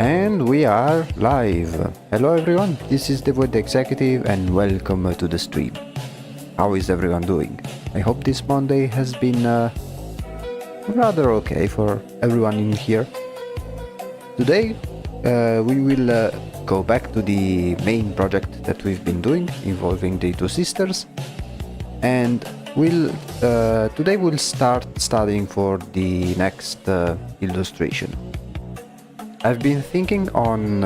And we are live. Hello everyone, this is the Void Executive and welcome to the stream. How is everyone doing? I hope this Monday has been rather okay for everyone in here. Today we will go back to the main project that we've been doing involving the two sisters, and today we'll start studying for the next illustration. I've been thinking on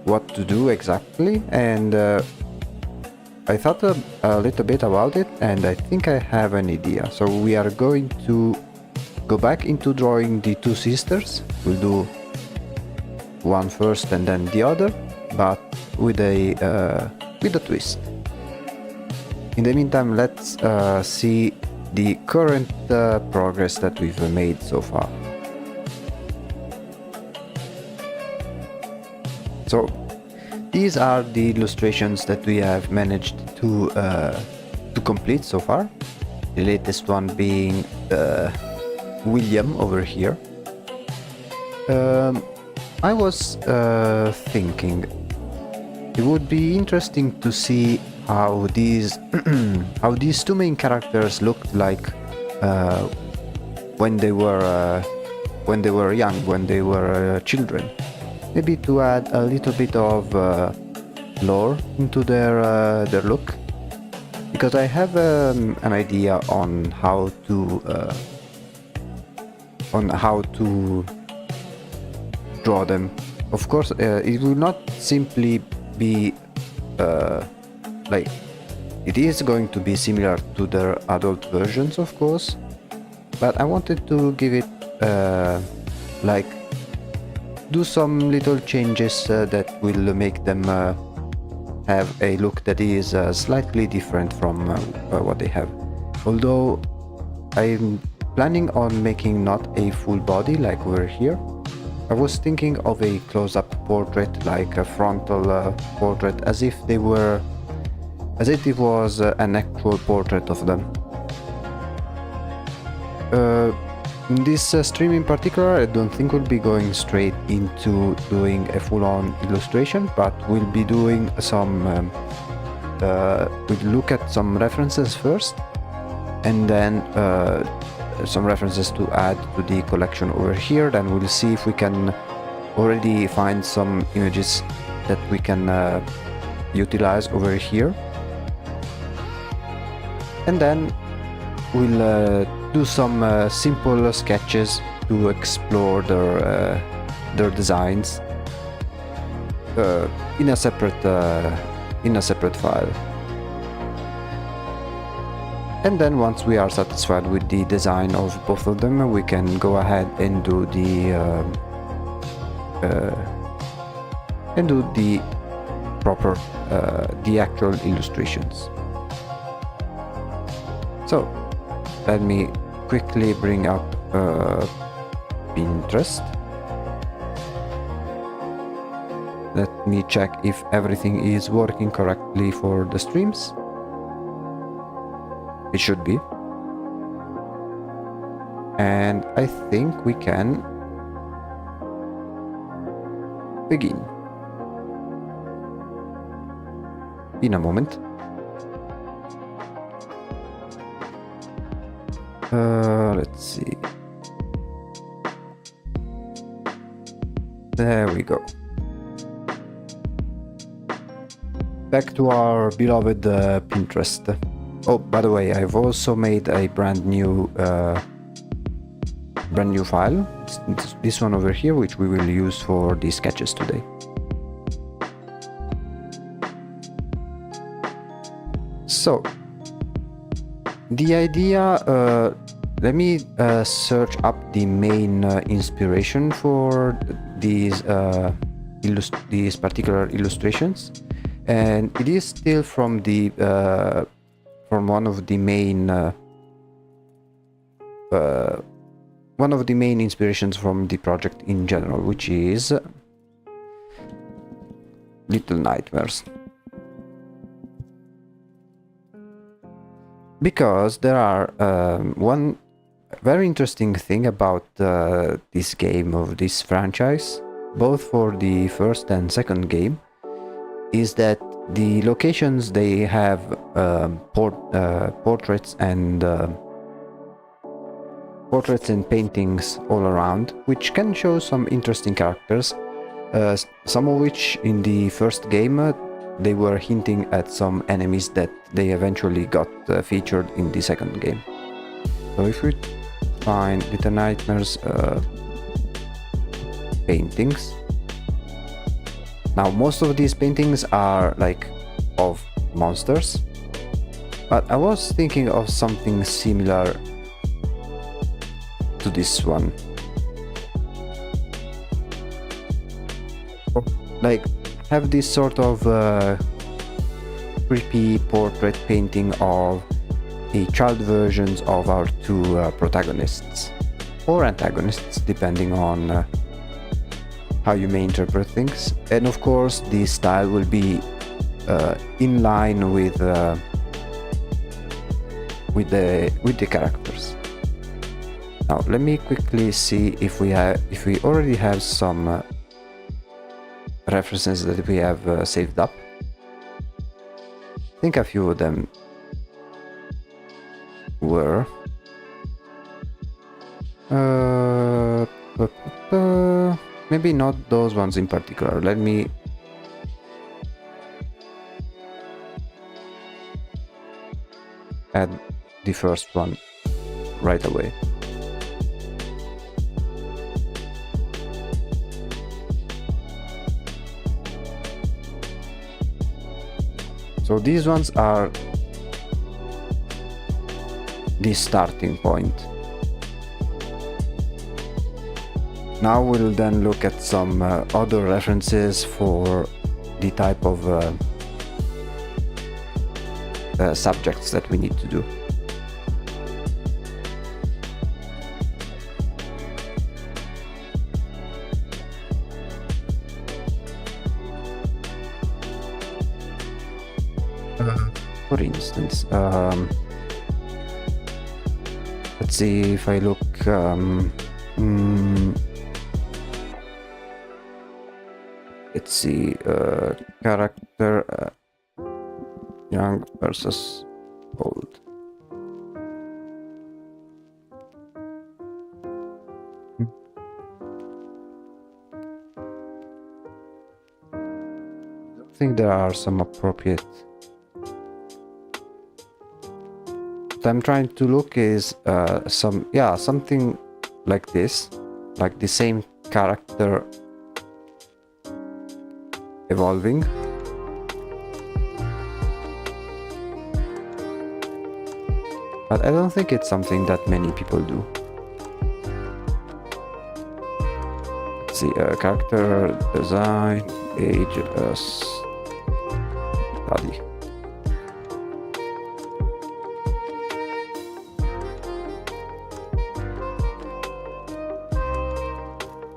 what to do exactly, and I thought a little bit about it, and I think I have an idea. So we are going to go back into drawing the two sisters. We'll do one first and then the other, but with a twist. In the meantime, let's see the current progress that we've made so far. So these are the illustrations that we have managed to complete so far. The latest one being William over here. I was thinking it would be interesting to see how these how these two main characters looked like when they were young, when they were children. Maybe to add a little bit of lore into their look, because I have an idea on how to draw them. Of course, it will not simply be like it is going to be similar to their adult versions, of course, but I wanted to give it like do some little changes that will make them have a look that is slightly different from what they have. Although I'm planning on making not a full body like over here. I was thinking of a close-up portrait, like a frontal portrait, as if it was an actual portrait of them. In this stream in particular, I don't think we'll be going straight into doing a full-on illustration, but we'll be doing some we'll look at some references first, and then some references to add to the collection over here. Then we'll see if we can already find some images that we can utilize over here, and then we'll do some simple sketches to explore their designs in a separate file. And then once we are satisfied with the design of both of them, we can go ahead and do the proper the actual illustrations. So let me quickly bring up Paint Pinterest. Let me check if everything is working correctly for the streams. It should be. And I think we can begin. In a moment. Let's see. There we go. Back to our beloved Pinterest. Oh, by the way, I've also made a brand new file. This one over here, which we will use for the sketches today. So, the idea, let me search up the main inspiration for these particular illustrations, and it is still from the from one of the main inspirations from the project in general, which is Little Nightmares. Because there are one very interesting thing about this game of this franchise, both for the first and second game, is that the locations, they have portraits and paintings all around, which can show some interesting characters, some of which in the first game they were hinting at some enemies that they eventually got featured in the second game. So if we find Little Nightmares paintings, now most of these paintings are like of monsters, but I was thinking of something similar to this one, like have this sort of creepy portrait painting of a child versions of our two protagonists or antagonists, depending on how you may interpret things. And of course the style will be in line with the characters. Now let me quickly see if we already have some references that we have saved up. I think a few of them were. Maybe not those ones in particular. Let me add the first one right away. So these ones are the starting point. Now we'll then look at some other references for the type of subjects that we need to do. For instance, let's see if I look let's see, character young versus old. I think there are some appropriate. What I'm trying to look is something like this, like the same character evolving. But I don't think it's something that many people do. Let's see, character design, age, study.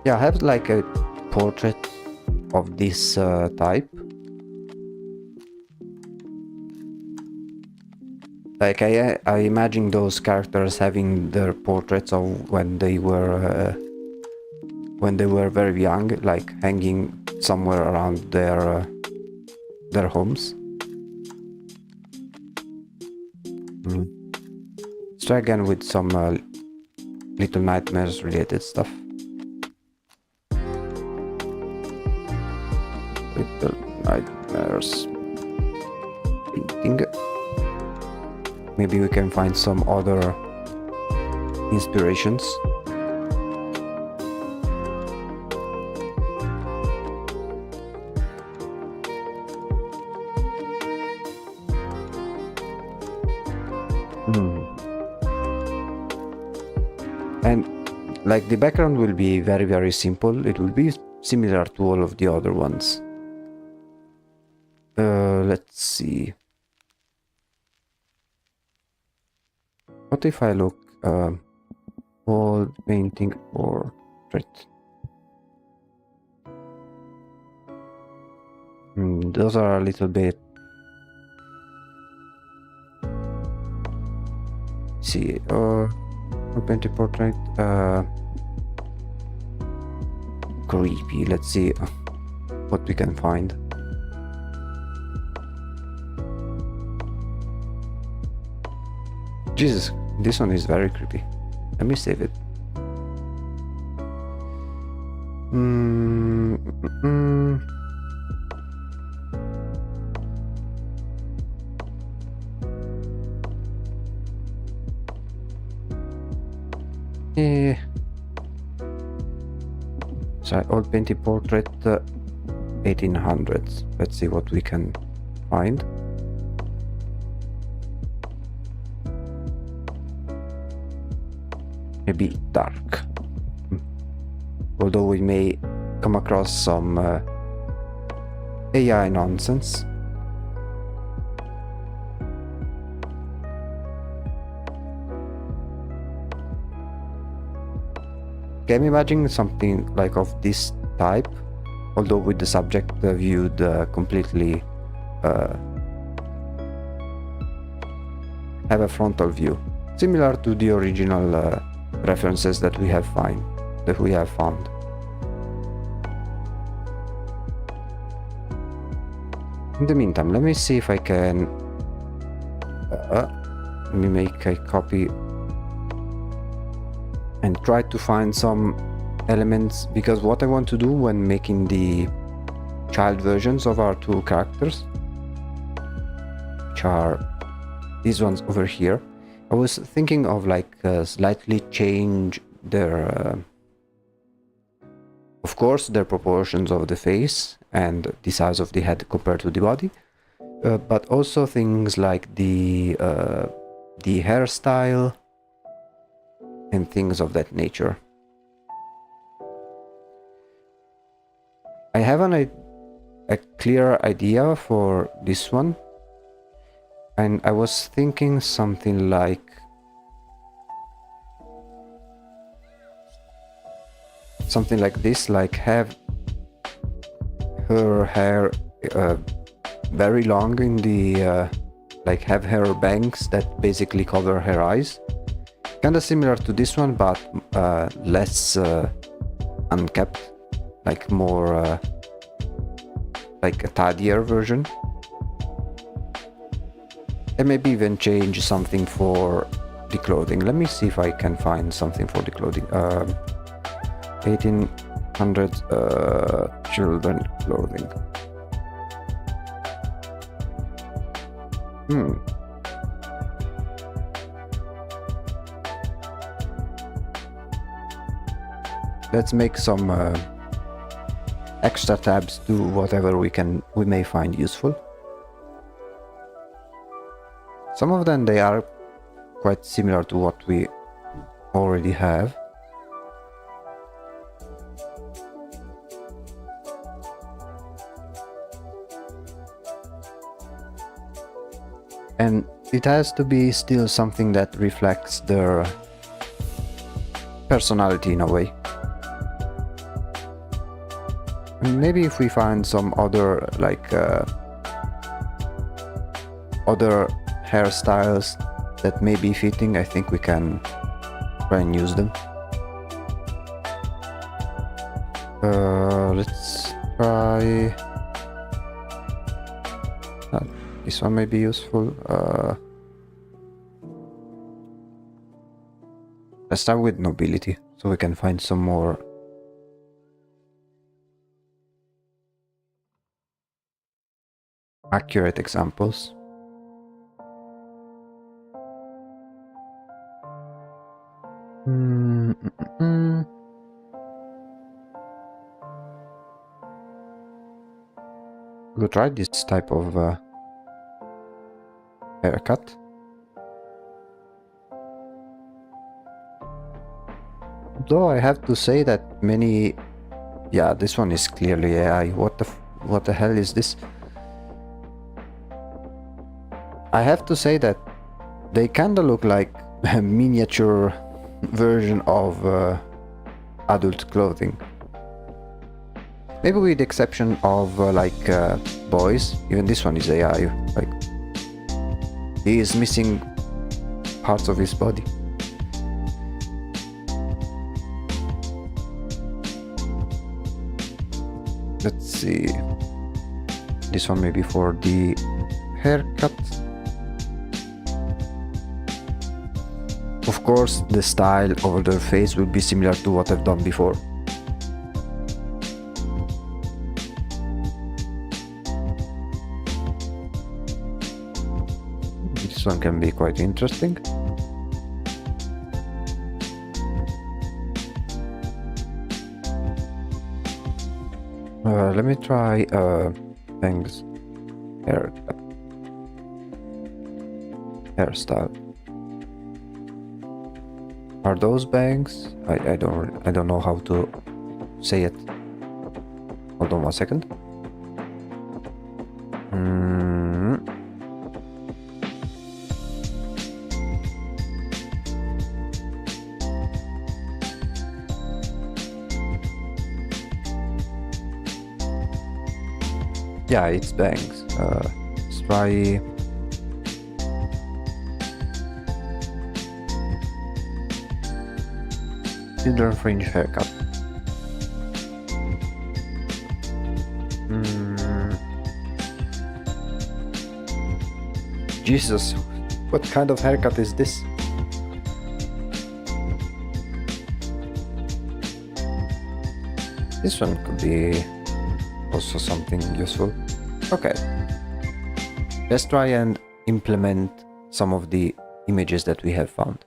Yeah, I have like a portrait of this type. Like I imagine those characters having their portraits of when they were very young, like hanging somewhere around their homes. Let's try again with some Little Nightmares related stuff. Little Nightmares painting. Maybe we can find some other inspirations. And like the background will be very, very simple. It will be similar to all of the other ones. Let's see. What if I look old painting portrait? Those are a little bit. See, painting portrait. Creepy. Let's see what we can find. Jesus, this one is very creepy. Let me save it. So old painting portrait 1800s. Let's see what we can find. Maybe dark. Although we may come across some AI nonsense. Okay, I'm imagining something like of this type, although with the subject viewed completely have a frontal view, similar to the original references that we have found. In the meantime, let me see if I can let me make a copy and try to find some elements, because what I want to do when making the child versions of our two characters, which are these ones over here, I was thinking of like slightly change their of course their proportions of the face and the size of the head compared to the body, but also things like the hairstyle and things of that nature. I have a clear idea for this one, and I was thinking something like this, like have her hair very long in the like have hair bangs that basically cover her eyes, kind of similar to this one, but less unkept, like more like a tidier version. And maybe even change something for the clothing. Let me see if I can find something for the clothing. 1800 children clothing. Let's make some extra tabs to whatever we may find useful. Some of them, they are quite similar to what we already have. And it has to be still something that reflects their personality in a way. And maybe if we find some other like other hairstyles that may be fitting, I think we can try and use them. Let's try this one may be useful. Let's start with nobility so we can find some more accurate examples. We'll try this type of haircut. Though I have to say that many... Yeah, this one is clearly AI. What the hell is this? I have to say that they kinda look like a miniature version of adult clothing. Maybe with the exception of like boys. Even this one is AI. Like, he is missing parts of his body. Let's see. This one maybe for the haircut. Of course, the style over their face will be similar to what I've done before. This one can be quite interesting. Let me try Feng's hairstyle. Are those bangs? I don't know how to say it. Hold on 1 second. Yeah, it's bangs. Let's try. Silver fringe haircut. Jesus, what kind of haircut is this? This one could be also something useful. Okay, let's try and implement some of the images that we have found.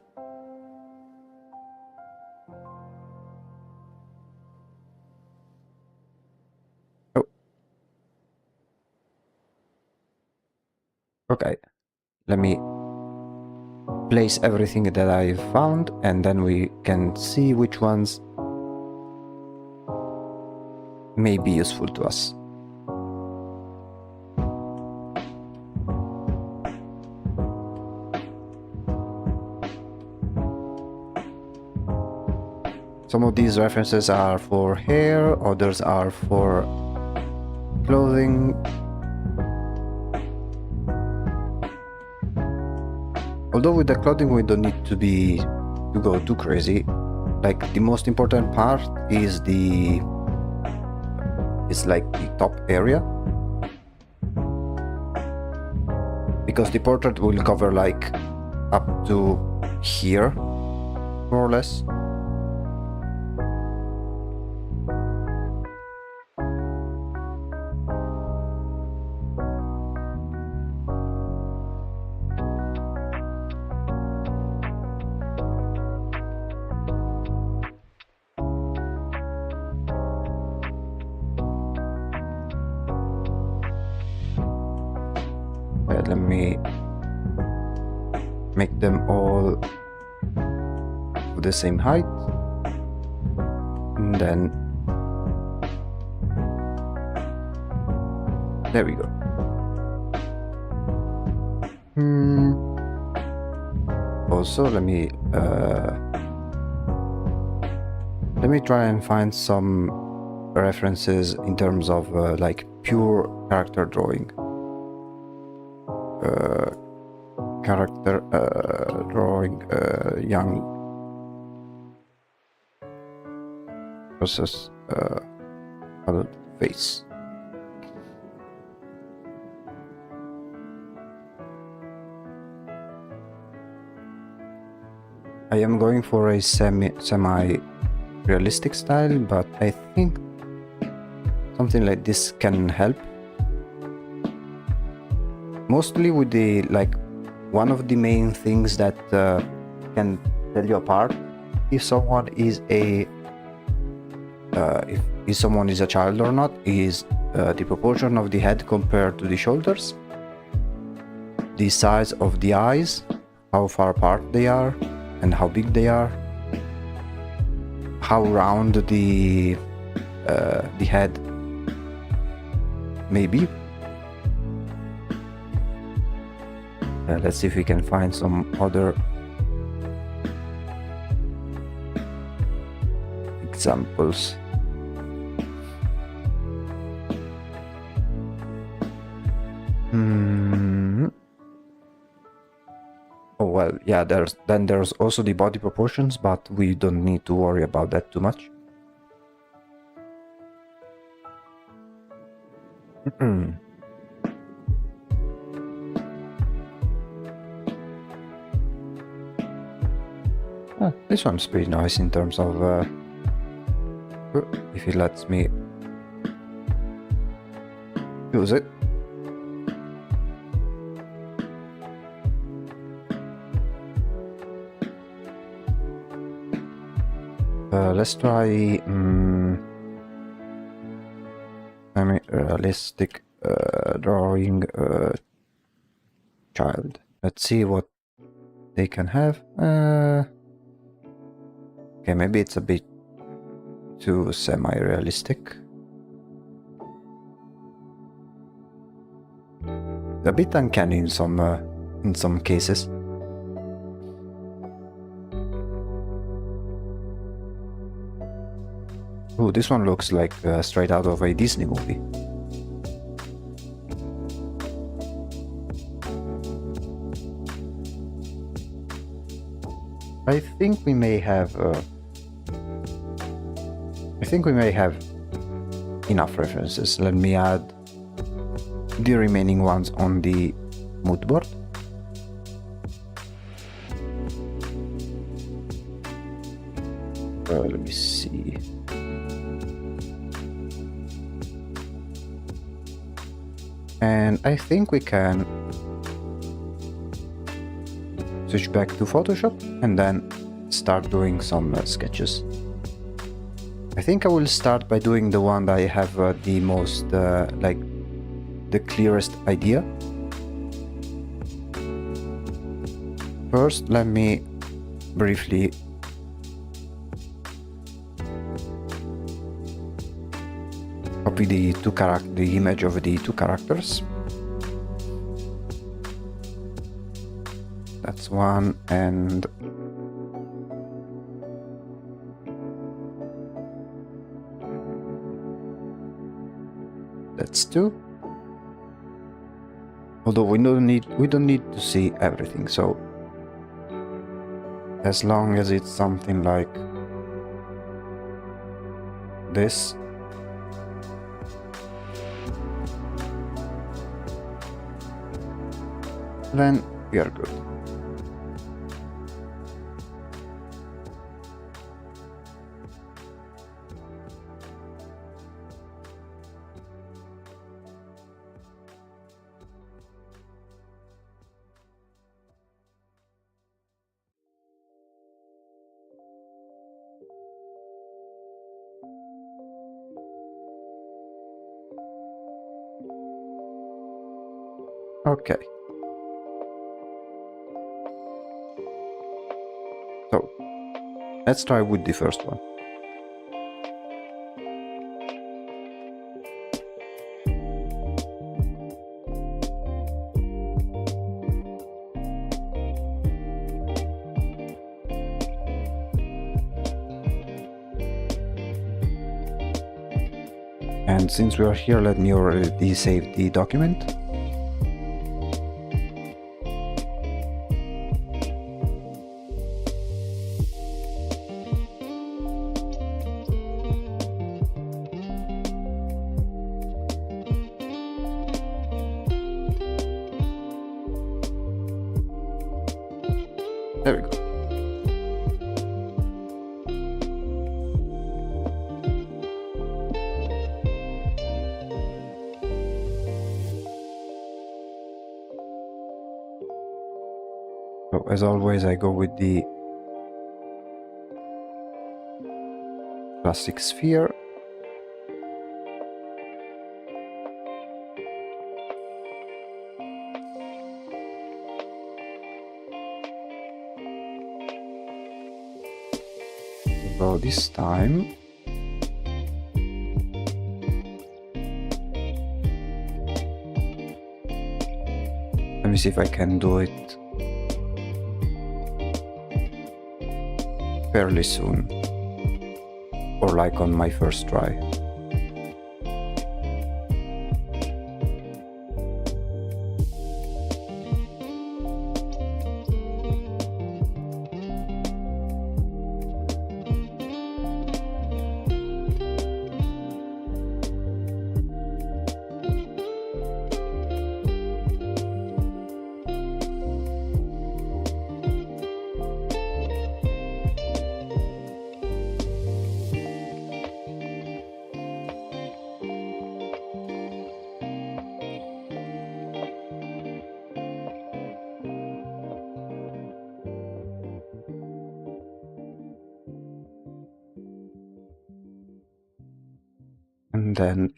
Okay, let me place everything that I've found and then we can see which ones may be useful to us. Some of these references are for hair, others are for clothing. Although with the clothing we don't need to go too crazy. Like the most important part is like the top area, because the portrait will cover like up to here, more or less. Let me make them all the same height, and then there we go. Also, let me try and find some references in terms of like pure character drawing. Character drawing young versus adult face. I am going for a semi-realistic style, but I think something like this can help. Mostly with the one of the main things that can tell you apart if someone is if someone is a child or not is the proportion of the head compared to the shoulders, the size of the eyes, how far apart they are and how big they are, how round the head may be. Let's see if we can find some other examples. Oh well, yeah, there's also the body proportions, but we don't need to worry about that too much. This one's pretty nice in terms of if it lets me use it. Let's try semi-realistic drawing child. Let's see what they can have. Okay, maybe it's a bit too semi-realistic. A bit uncanny in some cases. Oh, this one looks like straight out of a Disney movie. I think we may have enough references. Let me add the remaining ones on the mood board. Let me see. And I think we can switch back to Photoshop and then start doing some sketches. I think I will start by doing the one that I have the most the clearest idea. First, let me briefly copy the image of the two characters. That's one, and that's two. Although we don't need to see everything, so as long as it's something like this, then we are good. Okay. So, let's try with the first one. And since we are here, let me already save the document. There we go. So as always, I go with the plastic sphere. So this time let me see if I can do it fairly soon, or like on my first try. And then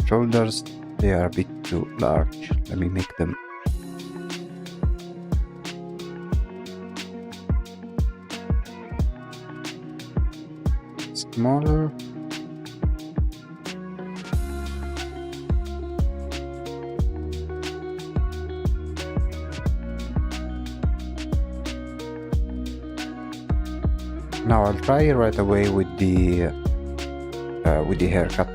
shoulders, they are a bit too large. Let me make them smaller. Now I'll try right away with the haircut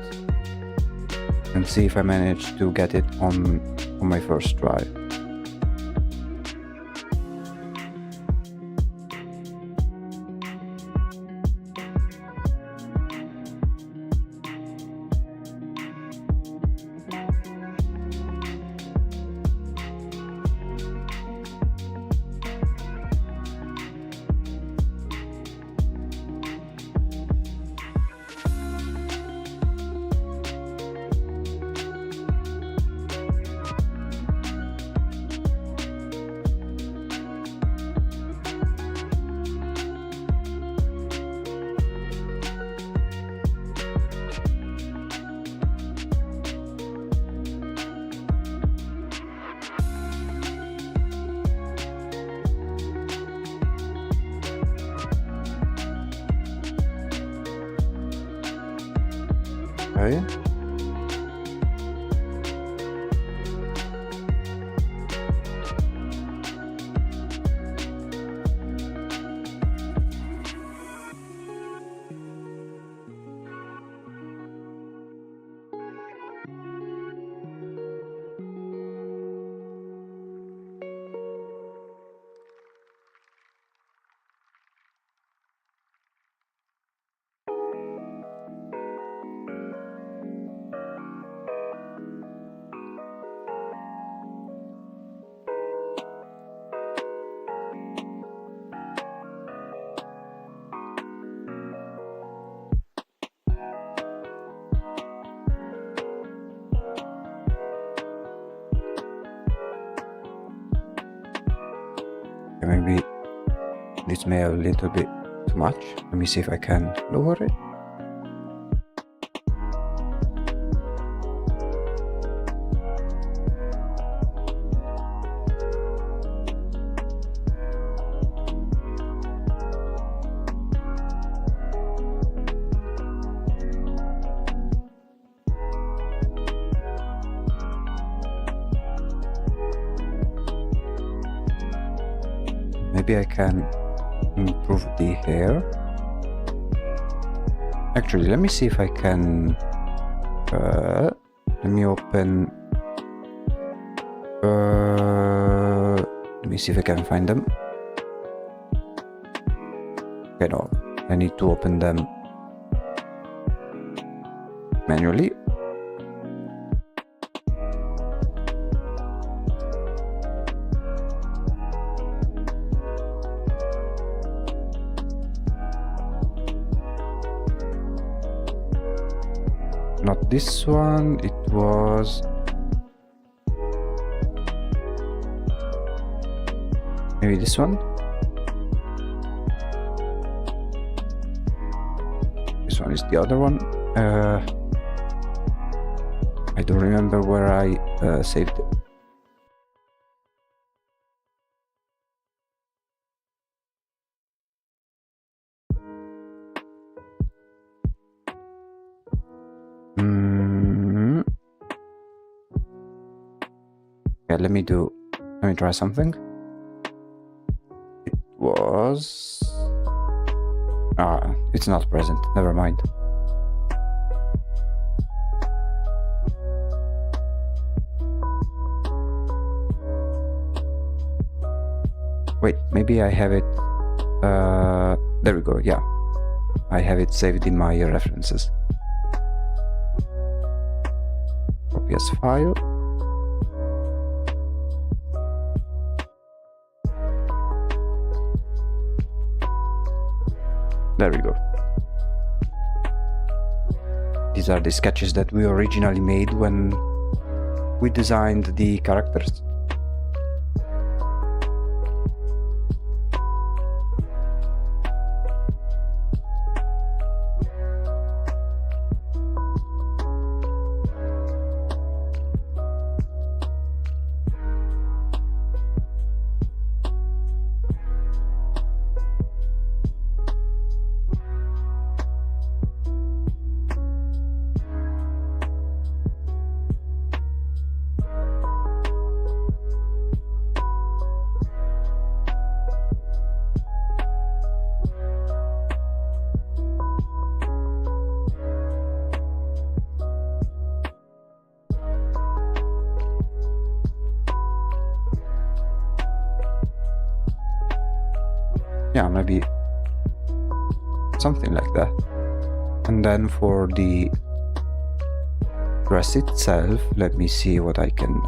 and see if I manage to get it on my first try. Okay. Maybe this may have a little bit too much. Let me see if I can lower it. maybe I can improve the hair. Actually, let me see if I can... let me open... let me see if I can find them. Okay, no, I need to open them manually. Not this one, it was... maybe this one? This one is the other one. I don't remember where I saved it. Yeah, let me try something. It was... it's not present, never mind. Wait, maybe I have it... there we go, yeah. I have it saved in my references. Copy as file. There we go. These are the sketches that we originally made when we designed the characters. Yeah, maybe something like that. And then for the dress itself, let me see what I can...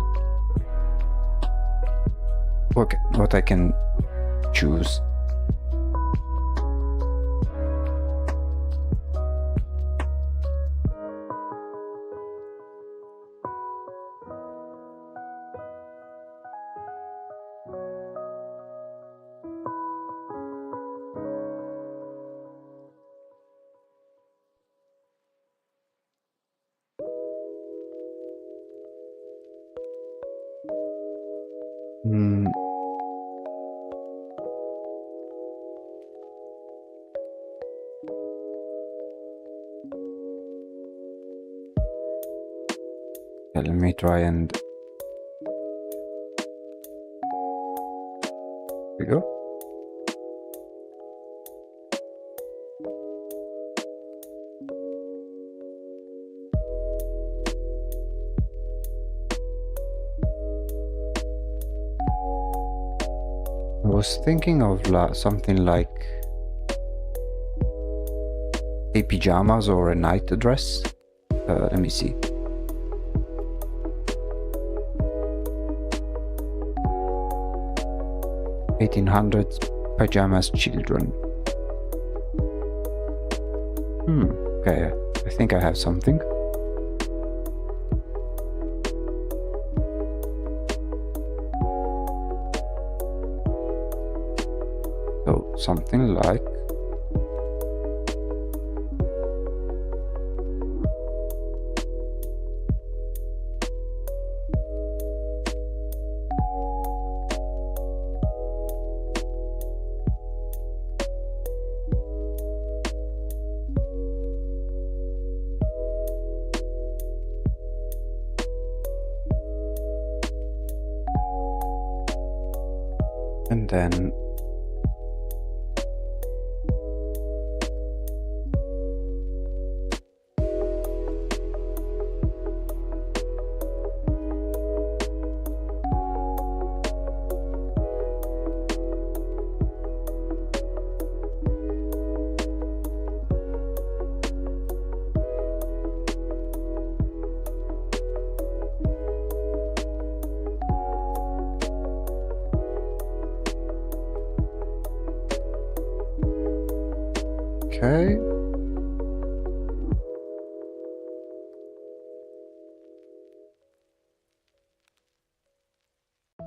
okay, what I can choose. Let me try and... there we go. I was thinking of something like a pajamas or a night dress. Let me see. $1800 pajamas children. Okay, I think I have something. So something like and then Okay.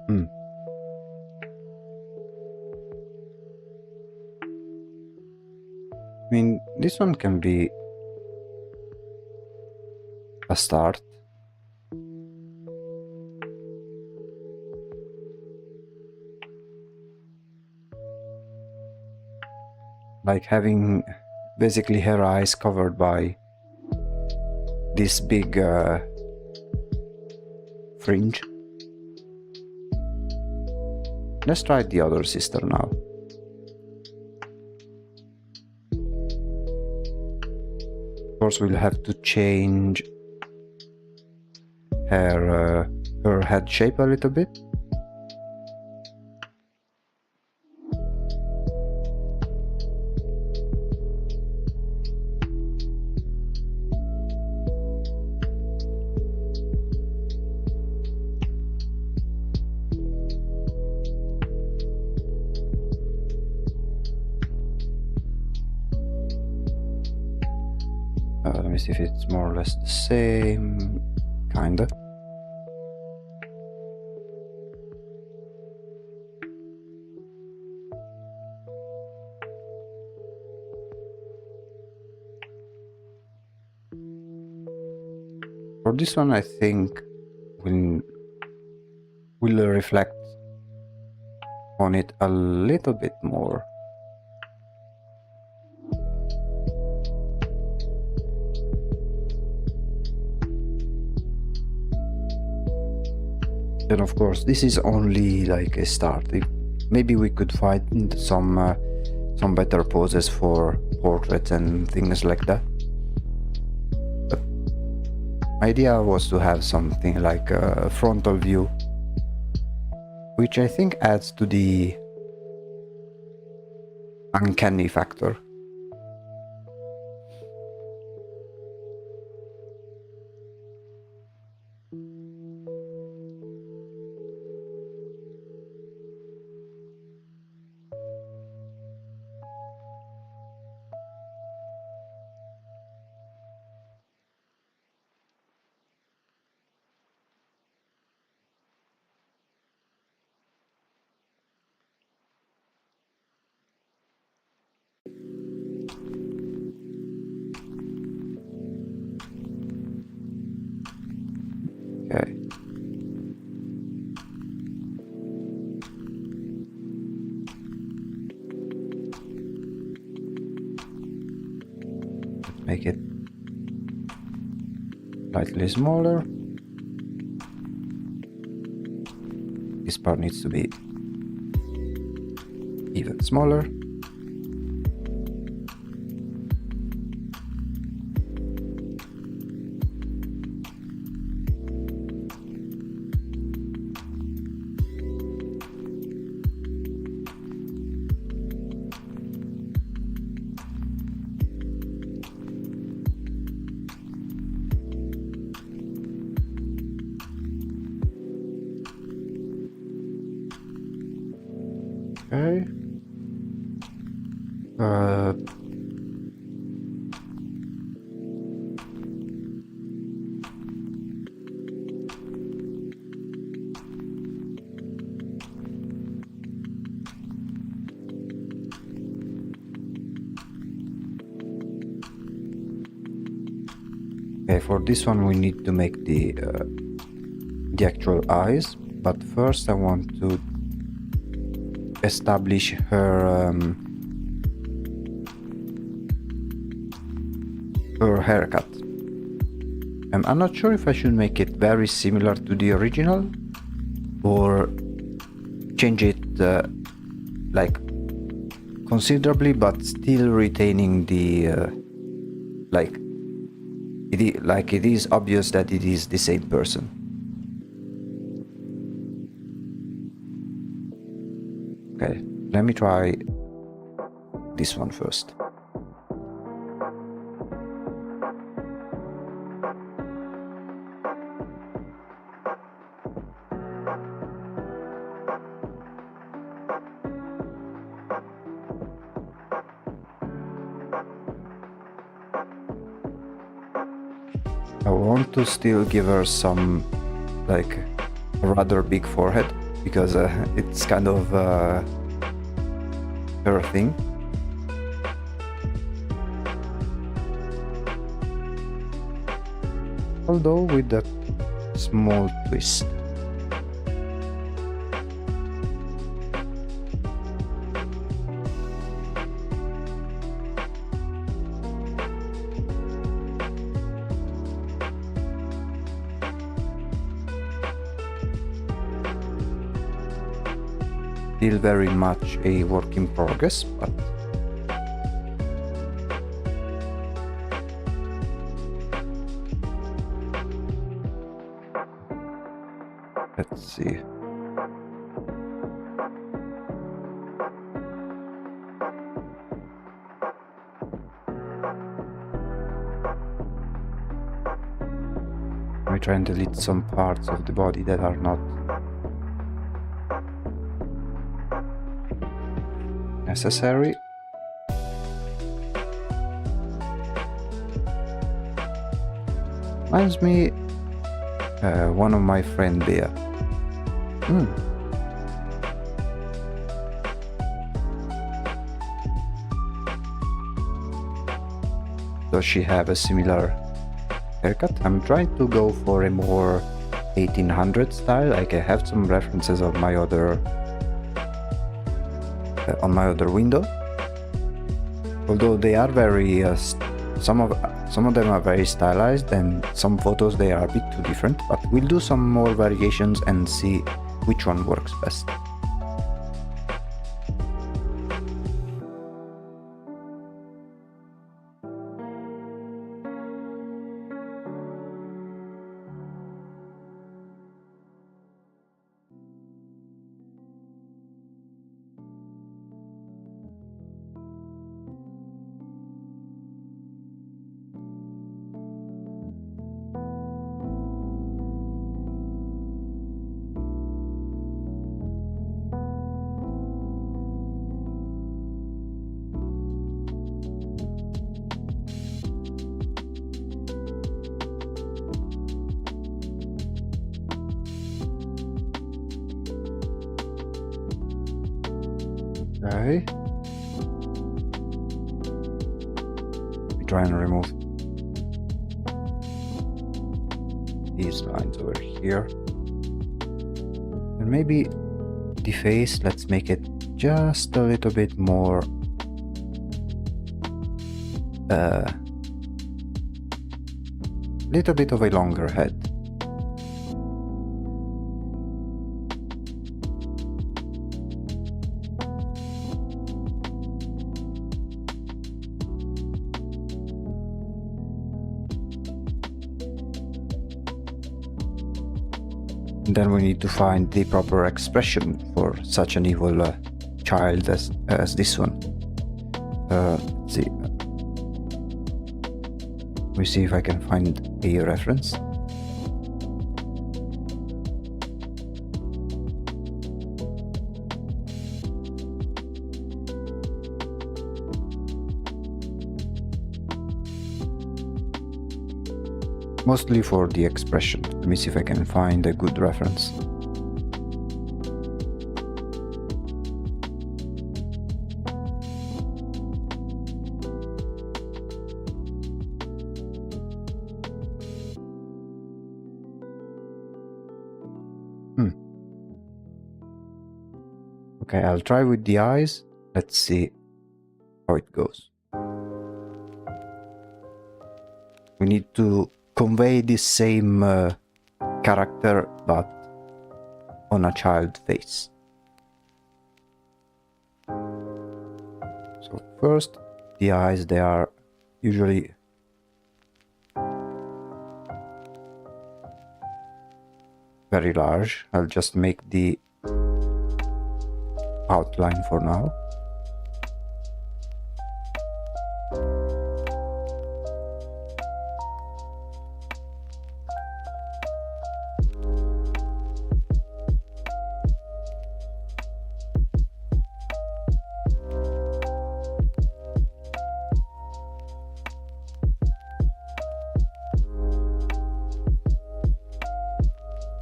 Hmm. I mean, this one can be a start. Like having basically her eyes covered by this big fringe. Let's try the other sister now. Of course, we'll have to change her head shape a little bit. Let me see if it's more or less the same, kinda. For this one, I think we'll reflect on it a little bit more. And of course, this is only like a start. Maybe we could find some better poses for portraits and things like that. But my idea was to have something like a frontal view, which I think adds to the uncanny factor. Okay. Let's make it slightly smaller. This part needs to be even smaller. Okay. Okay, for this one we need to make the actual eyes, but first I want to establish her haircut. I'm not sure if I should make it very similar to the original or change it like considerably, but still retaining the like it is obvious that it is the same person. Okay, let me try this one first. I want to still give her some, like, a rather big forehead, because it's kind of her thing. Although with a small twist. Still very much a work in progress, but let's see. Let me try and delete some parts of the body that are not necessary. Reminds me one of my friend Bea. Does she have a similar haircut? I'm trying to go for a more 1800 style. Like, I have some references of my other on my other window, although they are very some of them are very stylized, and some photos they are a bit too different, but we'll do some more variations and see which one works best. Okay. We try and remove these lines over here. And maybe the face, let's make it just a little bit more little bit of a longer head. And then we need to find the proper expression for such an evil child as this one. Let's see. Let me see if I can find a reference. Mostly for the expression. Let me see if I can find a good reference. Okay, I'll try with the eyes. Let's see how it goes. We need to convey this same character, but on a child face. So first, the eyes, they are usually very large. I'll just make the outline for now.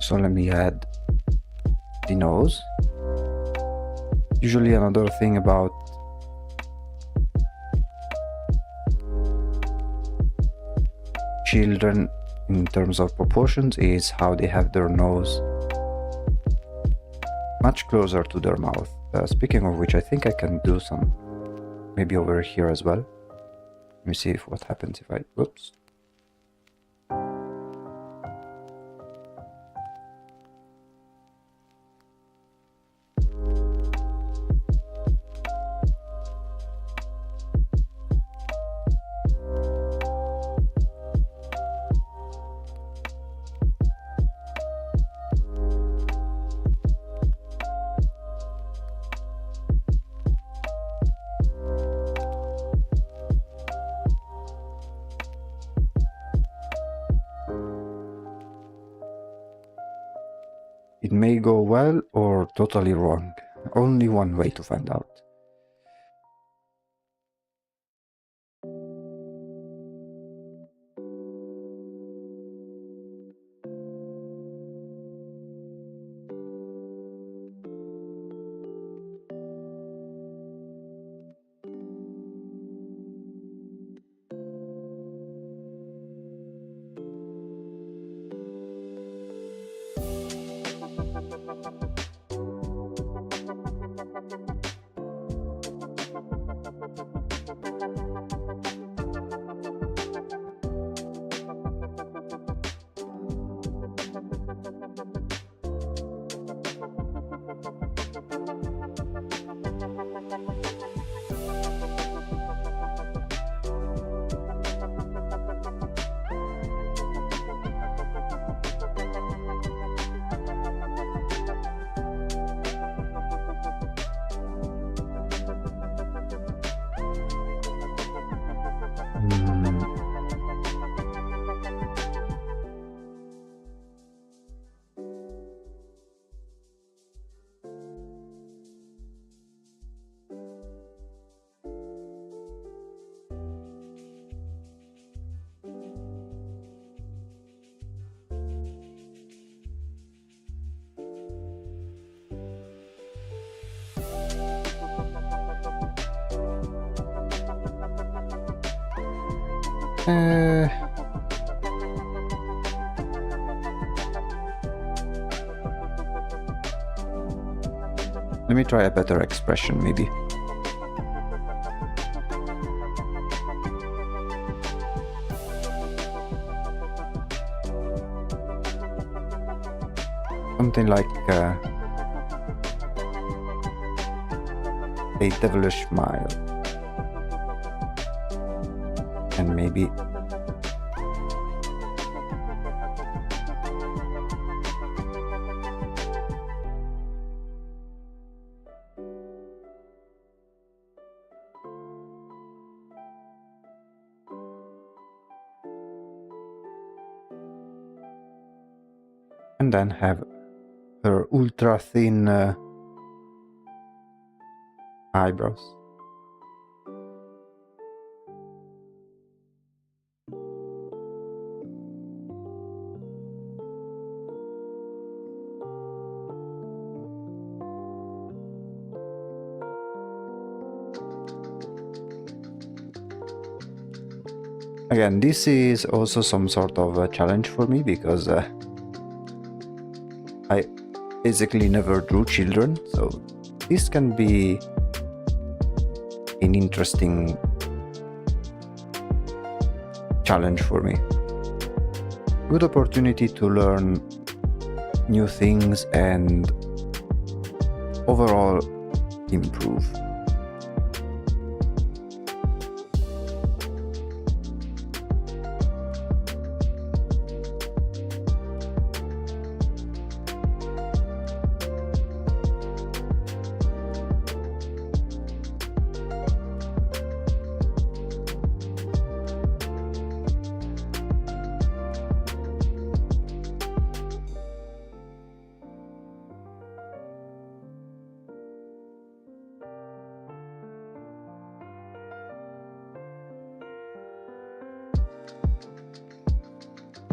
So let me add the nose. Usually another thing about children in terms of proportions is how they have their nose much closer to their mouth. Speaking of which, I think I can do some maybe over here as well. Let me see if what happens if I, whoops. It may go well or totally wrong. Only one way to find out. Let me try a better expression, maybe. Something like a devilish smile. And maybe and then have her ultra thin eyebrows. Again, this is also some sort of a challenge for me because I basically never drew children, so this can be an interesting challenge for me. Good opportunity to learn new things and overall improve.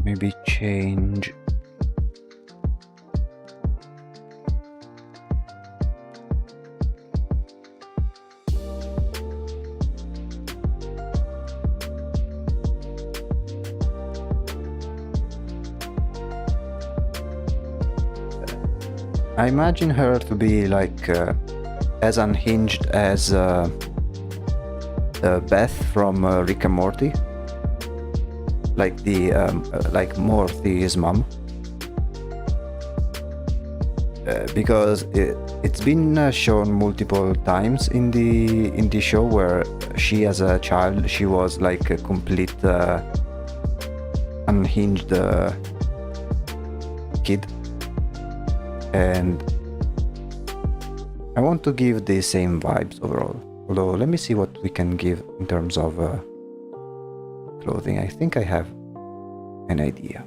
Maybe change I imagine her to be like as unhinged as Beth from Rick and Morty, like like Morty's mom, because it's been shown multiple times in the show where she, as a child, she was like a complete unhinged kid, and I want to give the same vibes overall. Although, let me see what we can give in terms of clothing. I think I have an idea.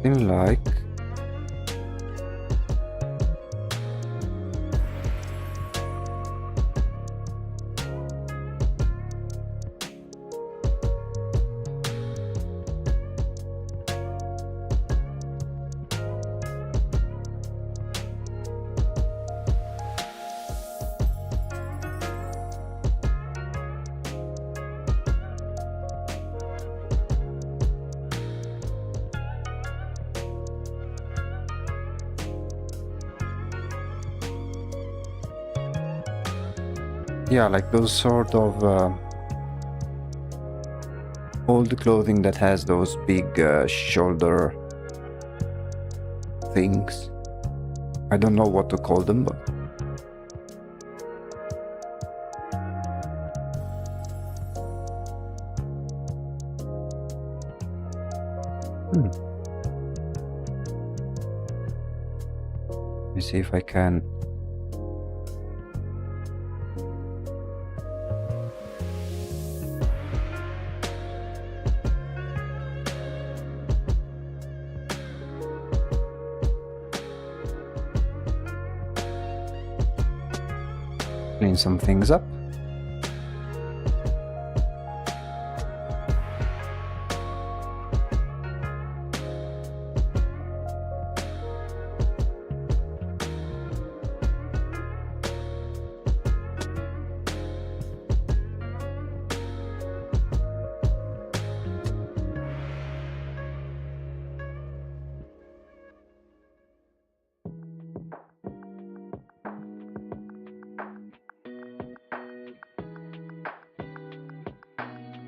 Like yeah, like those sort of old clothing that has those big shoulder things. I don't know what to call them, but let me see if I can. Clean some things up.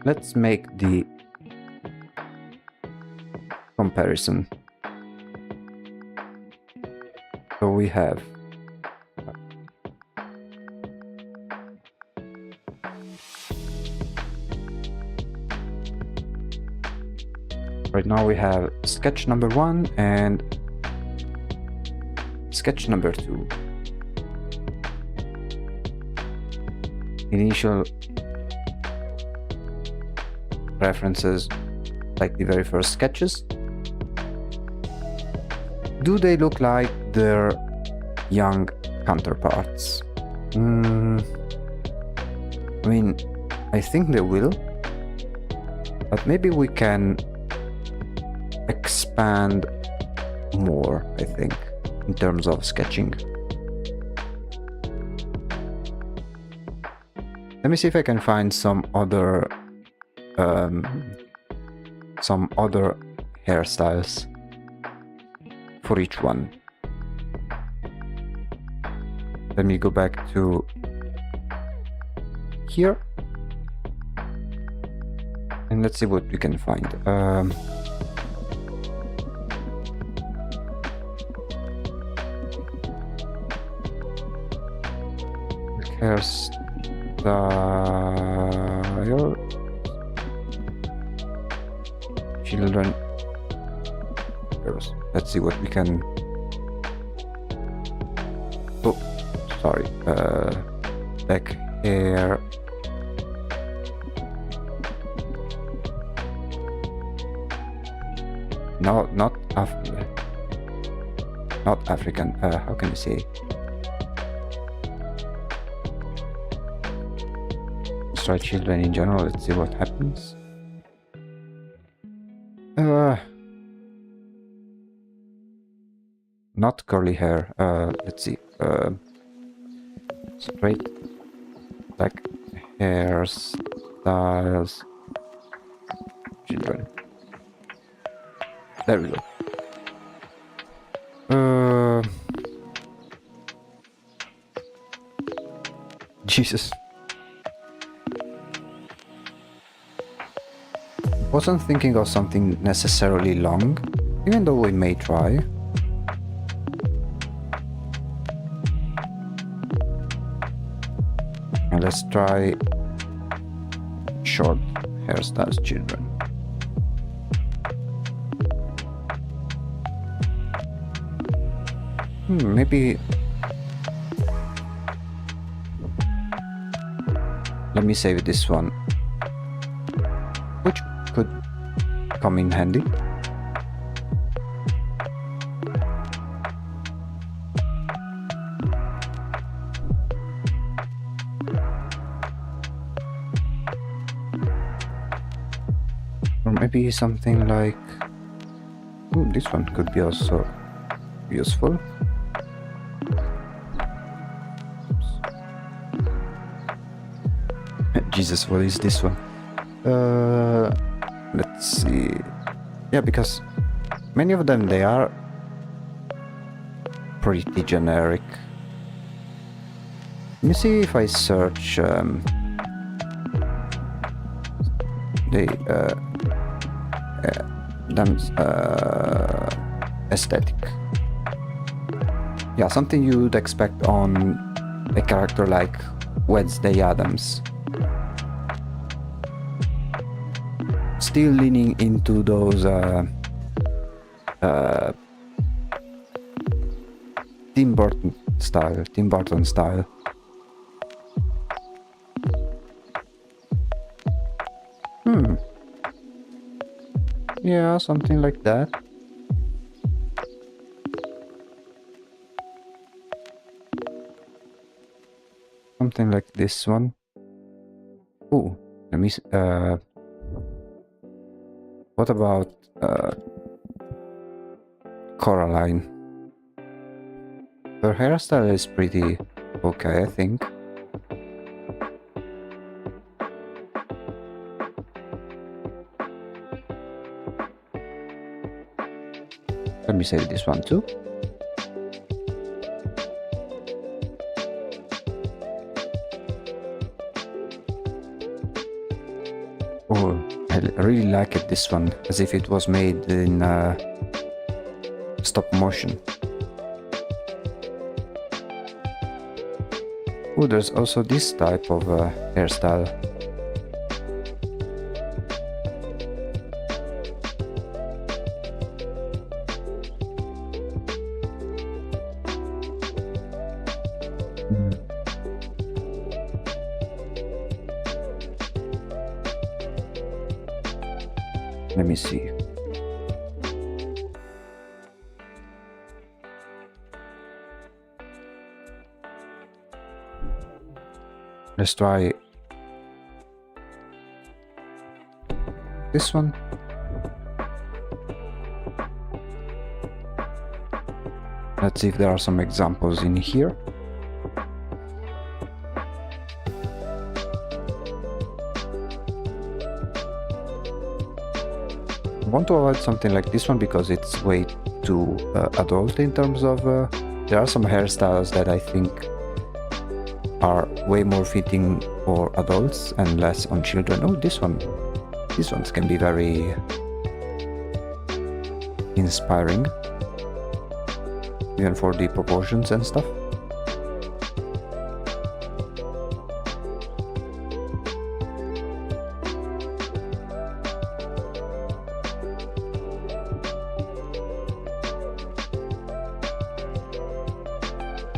Let's make the comparison. So we have right now we have sketch number 1 and sketch number 2. Initial references, like the very first sketches. Do they look like their young counterparts? I mean, I think they will, but maybe we can expand more, I think, in terms of sketching. Let me see if I can find some other hairstyles for each one. Let me go back to here and let's see what we can find. Hairstyle, children. Let's see what we can. Oh, sorry. Back hair. No, not after. not African, how can I say? Let's try children in general, let's see what happens. Not curly hair, let's see, straight black hairstyles, children. There we go. Jesus. Wasn't thinking of something necessarily long, even though we may try. And let's try short hairstyles, children. Maybe... Let me save this one, which could come in handy. Or maybe something like... this one could be also useful. Jesus, what is this one? Let's see. Yeah, because many of them, they are pretty generic. Let me see if I search aesthetic. Yeah, something you'd expect on a character like Wednesday Addams. Still leaning into those Tim Burton style. Yeah, something like that. Something like this one. Oh, let me what about Coraline? Her hairstyle is pretty okay, I think. Let me save this one too. Oh, I really like it, this one, as if it was made in stop motion. Oh, there's also this type of hairstyle. Let me see. Let's try this one. Let's see if there are some examples in here. I want to avoid something like this one because it's way too adult in terms of... there are some hairstyles that I think are way more fitting for adults and less on children. Oh, this one. These ones can be very inspiring, even for the proportions and stuff.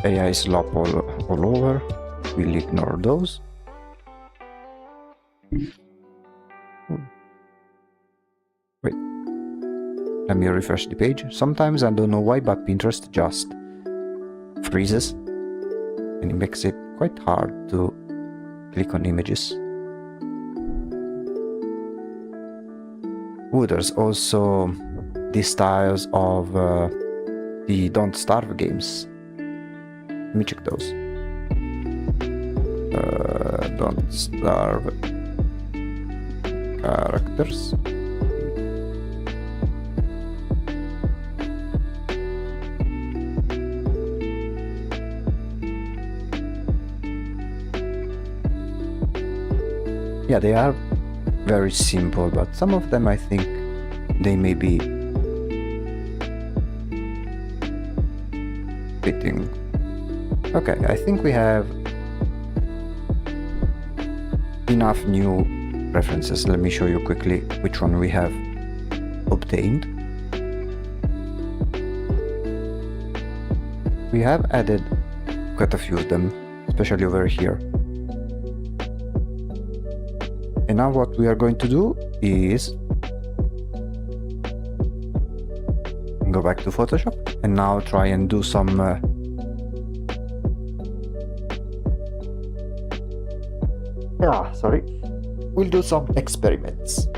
AI slop all over. We'll ignore those. Wait. Let me refresh the page. Sometimes I don't know why, but Pinterest just freezes and it makes it quite hard to click on images. Oh, there's also the styles of the Don't Starve games. Let me check those. Don't Starve characters. Yeah, they are very simple, but some of them I think they may be fitting. Okay, I think we have enough new references. Let me show you quickly which one we have obtained. We have added quite a few of them, especially over here. And now what we are going to do is go back to Photoshop and now try and do some we'll do some experiments.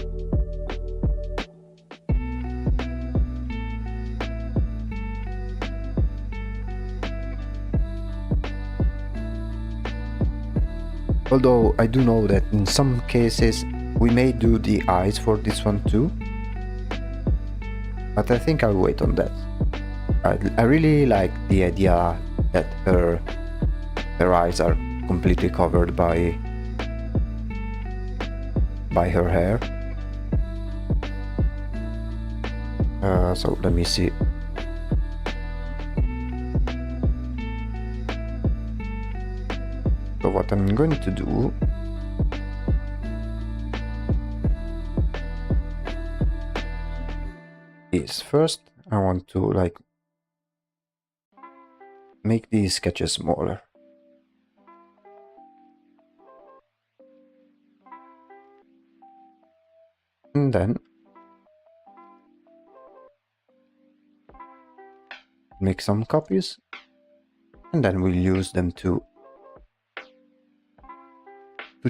Although I do know that in some cases we may do the eyes for this one too, but I think I'll wait on that. I really like the idea that her eyes are completely covered by her hair. So let me see. So what I'm going to do is first I want to like make these sketches smaller. And then make some copies, and then we'll use them to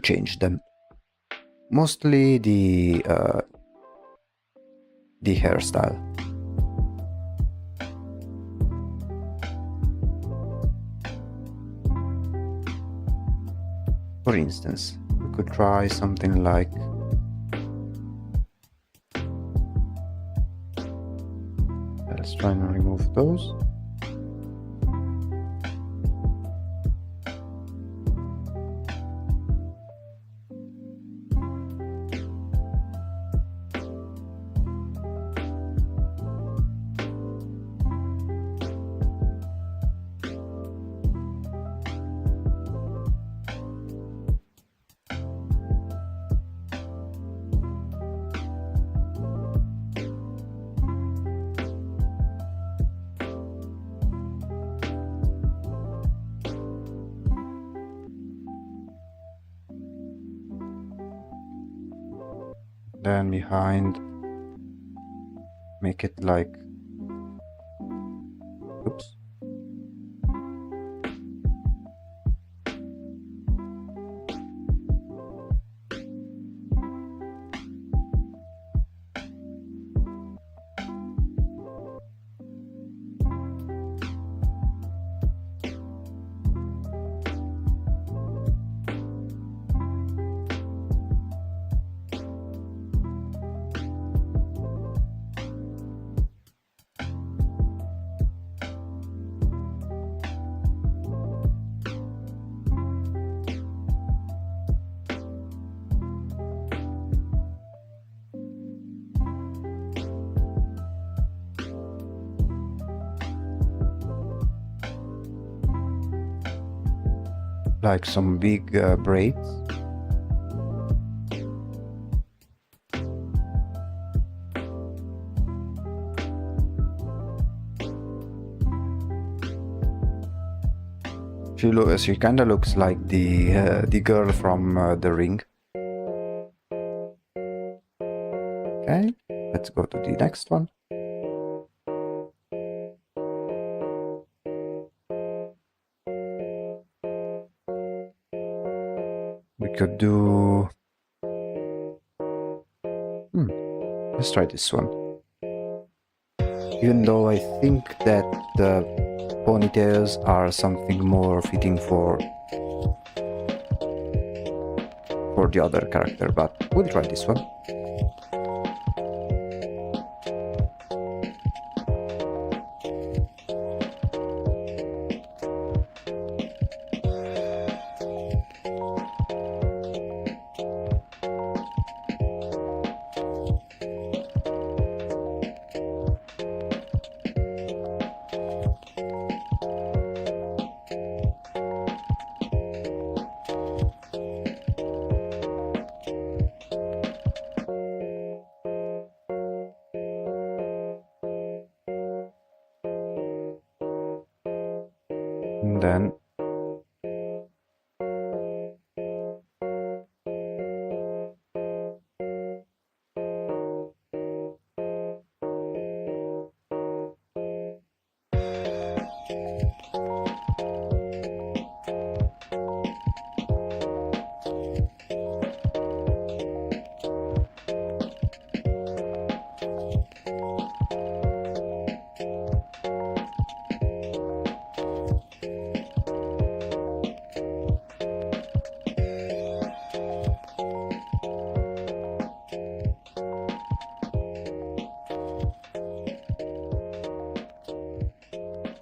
change them. Mostly the hairstyle. For instance, we could try something like let's try and remove those. Then behind, make it like, oops. Like some big braids. She kind of looks like the girl from The Ring. Okay, let's go to the next one. could do... let's try this one. Even though I think that the ponytails are something more fitting for the other character, but we'll try this one. And then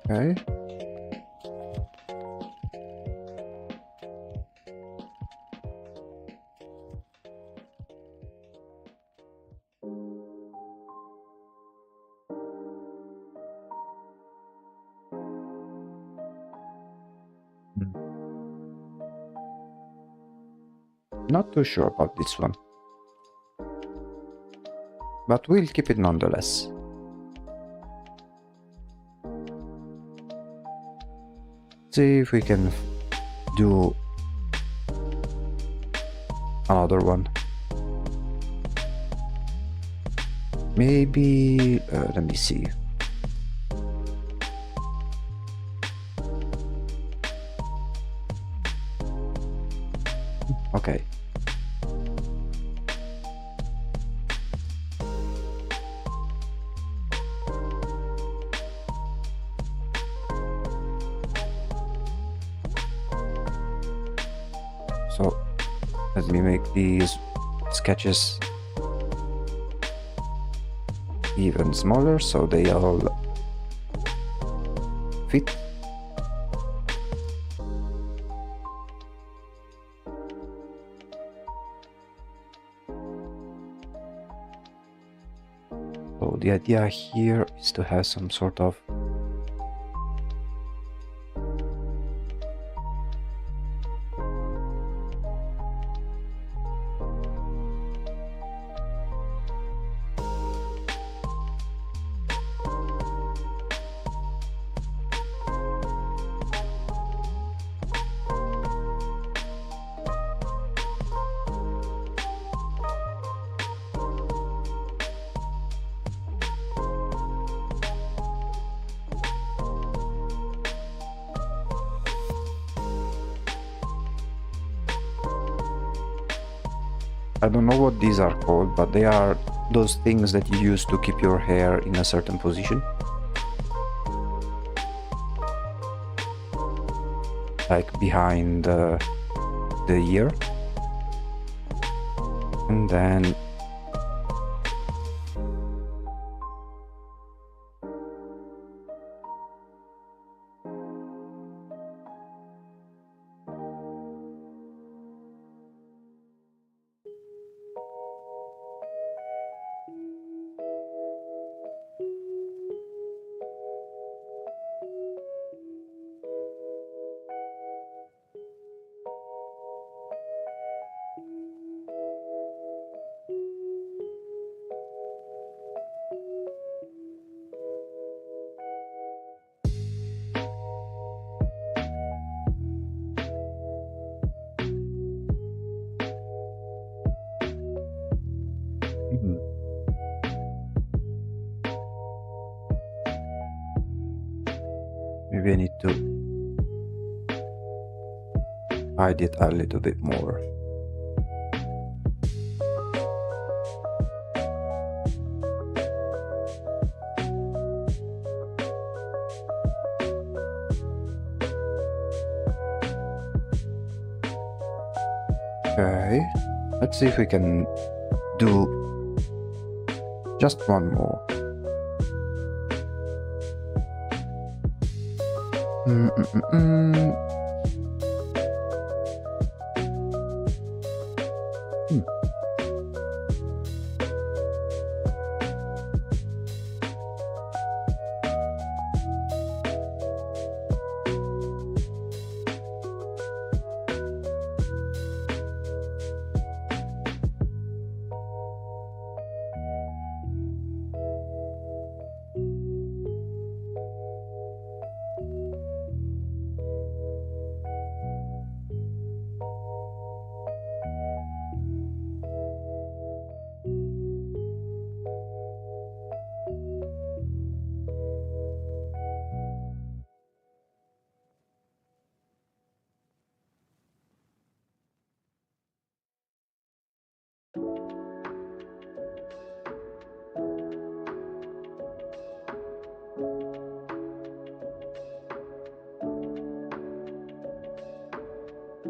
okay. Not too sure about this one, but we'll keep it nonetheless. See if we can do another one. Maybe, let me see. Okay. So let me make these sketches even smaller so they all fit. So the idea here is to have some sort of I don't know what these are called, but they are those things that you use to keep your hair in a certain position. Like behind the ear. And then maybe I need to hide it a little bit more. Okay, let's see if we can do just one more. Hmm.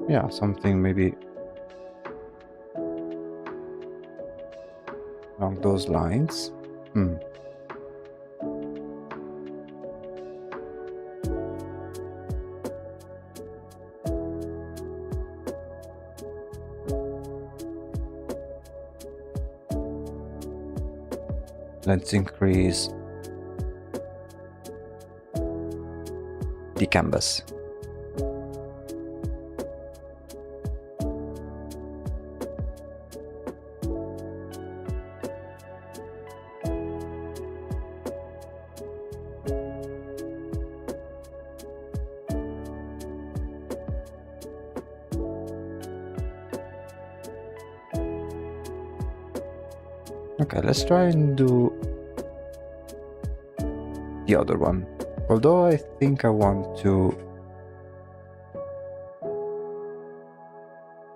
Yeah, something maybe along those lines. Hmm. Let's increase the canvas. Okay, let's try and do the other one. Although I think I want to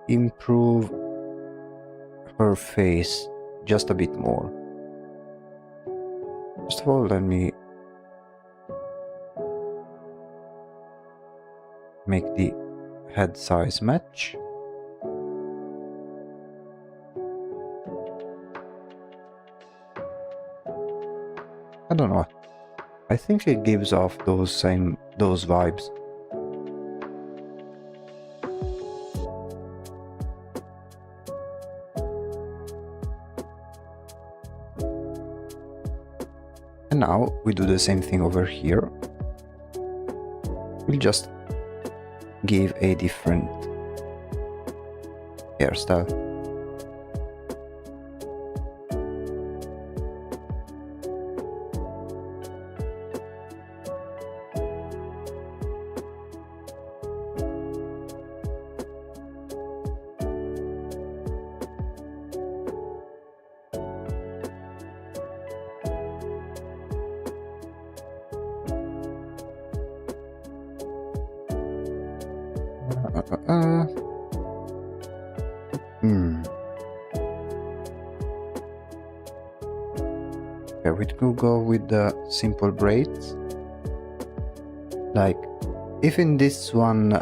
improve her face just a bit more. First of all, let me make the head size match. I don't know. I think it gives off those vibes. And now we do the same thing over here. We'll just give a different hairstyle. Okay, we could go with the simple braids. Like, if in this one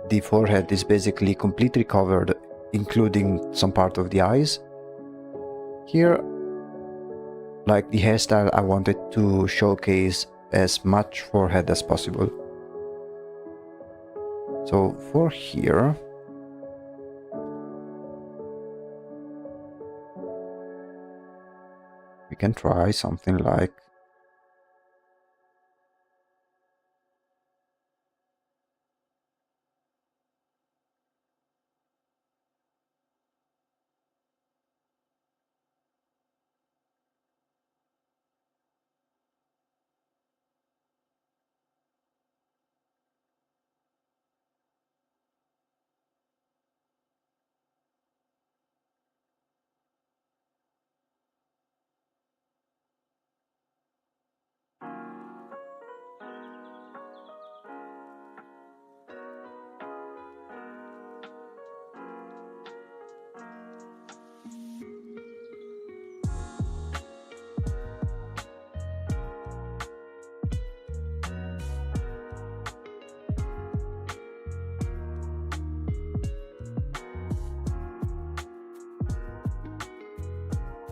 the forehead is basically completely covered, including some part of the eyes, here, like the hairstyle, I wanted to showcase as much forehead as possible. So for here, we can try something like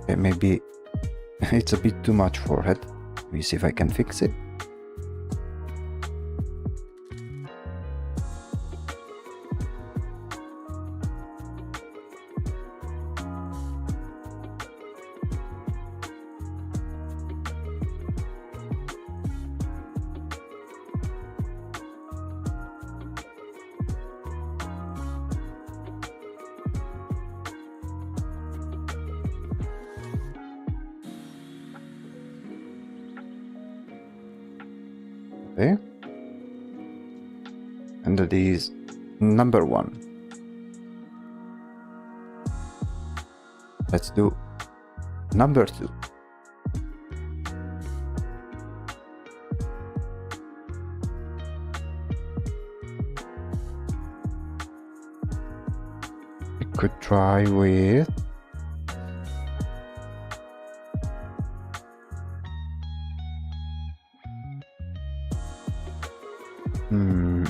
Okay, maybe it's a bit too much forehead. Let me see if I can fix it. Okay. And that is number 1. Let's do number 2. I could try with Hmm.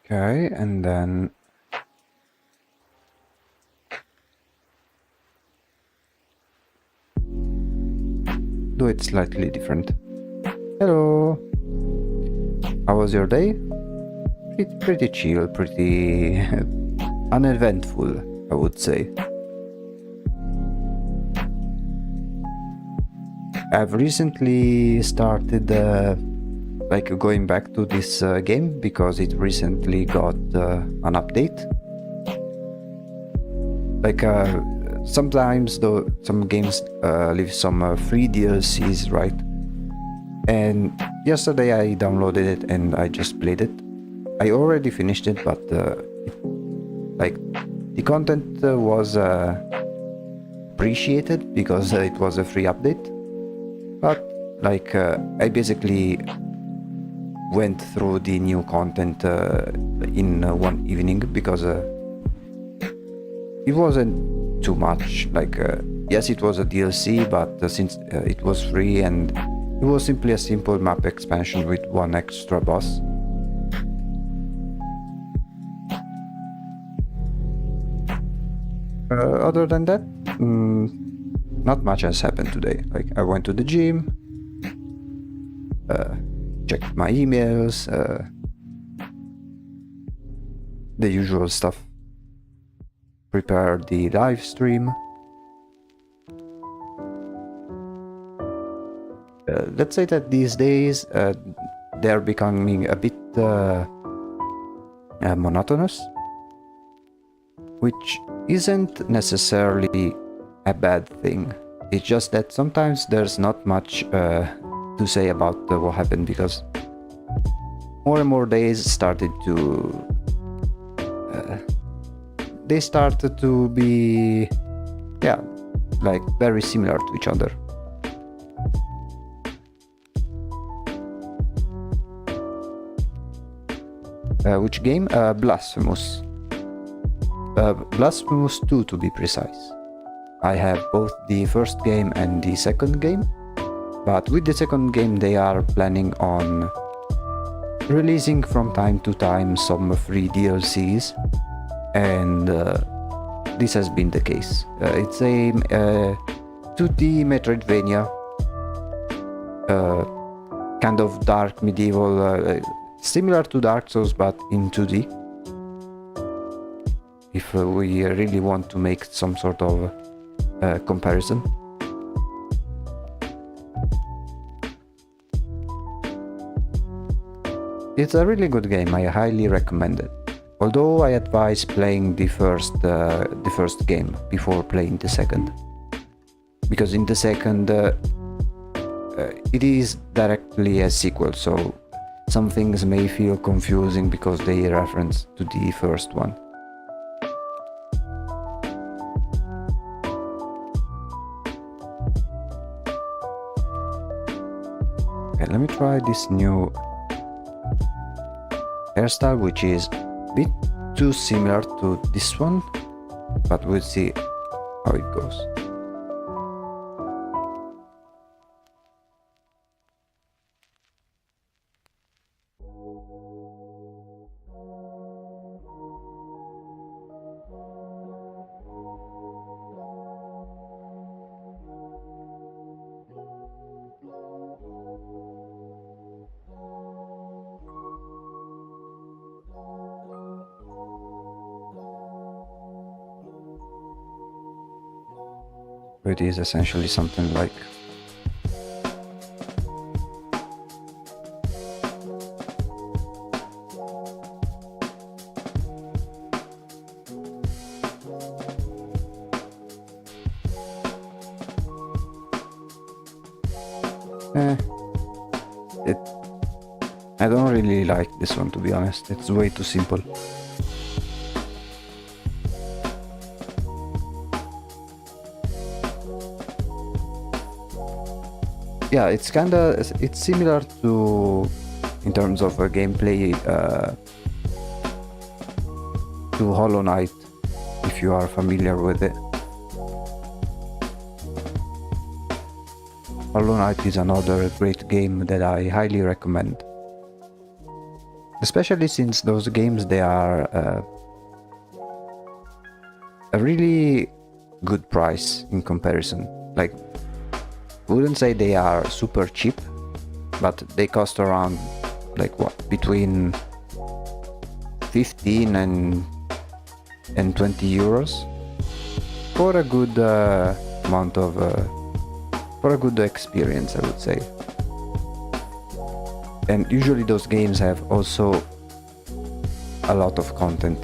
Okay, and then do it slightly different. Hello. How was your day? Pretty chill, pretty uneventful, I would say. I've recently started like going back to this game because it recently got an update. Like sometimes though some games leave some free DLCs, right? And yesterday I downloaded it and I just played it. I already finished it, but like the content was appreciated because it was a free update. But like I basically went through the new content in one evening because it wasn't too much. Like yes, it was a DLC, but since it was free and it was simply a simple map expansion with one extra boss. Other than that, not much has happened today. Like I went to the gym, checked my emails, the usual stuff. Prepared the live stream. Let's say that these days they're becoming a bit monotonous, which isn't necessarily a bad thing. It's just that sometimes there's not much to say about what happened, because more and more days started to they started to be like very similar to each other. Which game? Blasphemous. Blasphemous 2 to be precise. I have both the first game and the second game, but with the second game they are planning on releasing from time to time some free DLCs, and this has been the case. It's a 2D Metroidvania, kind of dark medieval, similar to Dark Souls but in 2D. If we really want to make some sort of comparison. It's a really good game. I highly recommend it. Although I advise playing the first game before playing the second, because in the second it is directly a sequel, so some things may feel confusing because they reference to the first one. Okay, let me try this new hairstyle, which is a bit too similar to this one, but we'll see how it goes. It is essentially something like I don't really like this one, to be honest. It's way too simple. Yeah, it's similar to, in terms of gameplay, to Hollow Knight, if you are familiar with it. Hollow Knight is another great game that I highly recommend. Especially since those games, they are a really good price in comparison. Like, I wouldn't say they are super cheap, but they cost around, like, what, between 15 and 20 euros for a good amount of for a good experience, I would say. And usually those games have also a lot of content.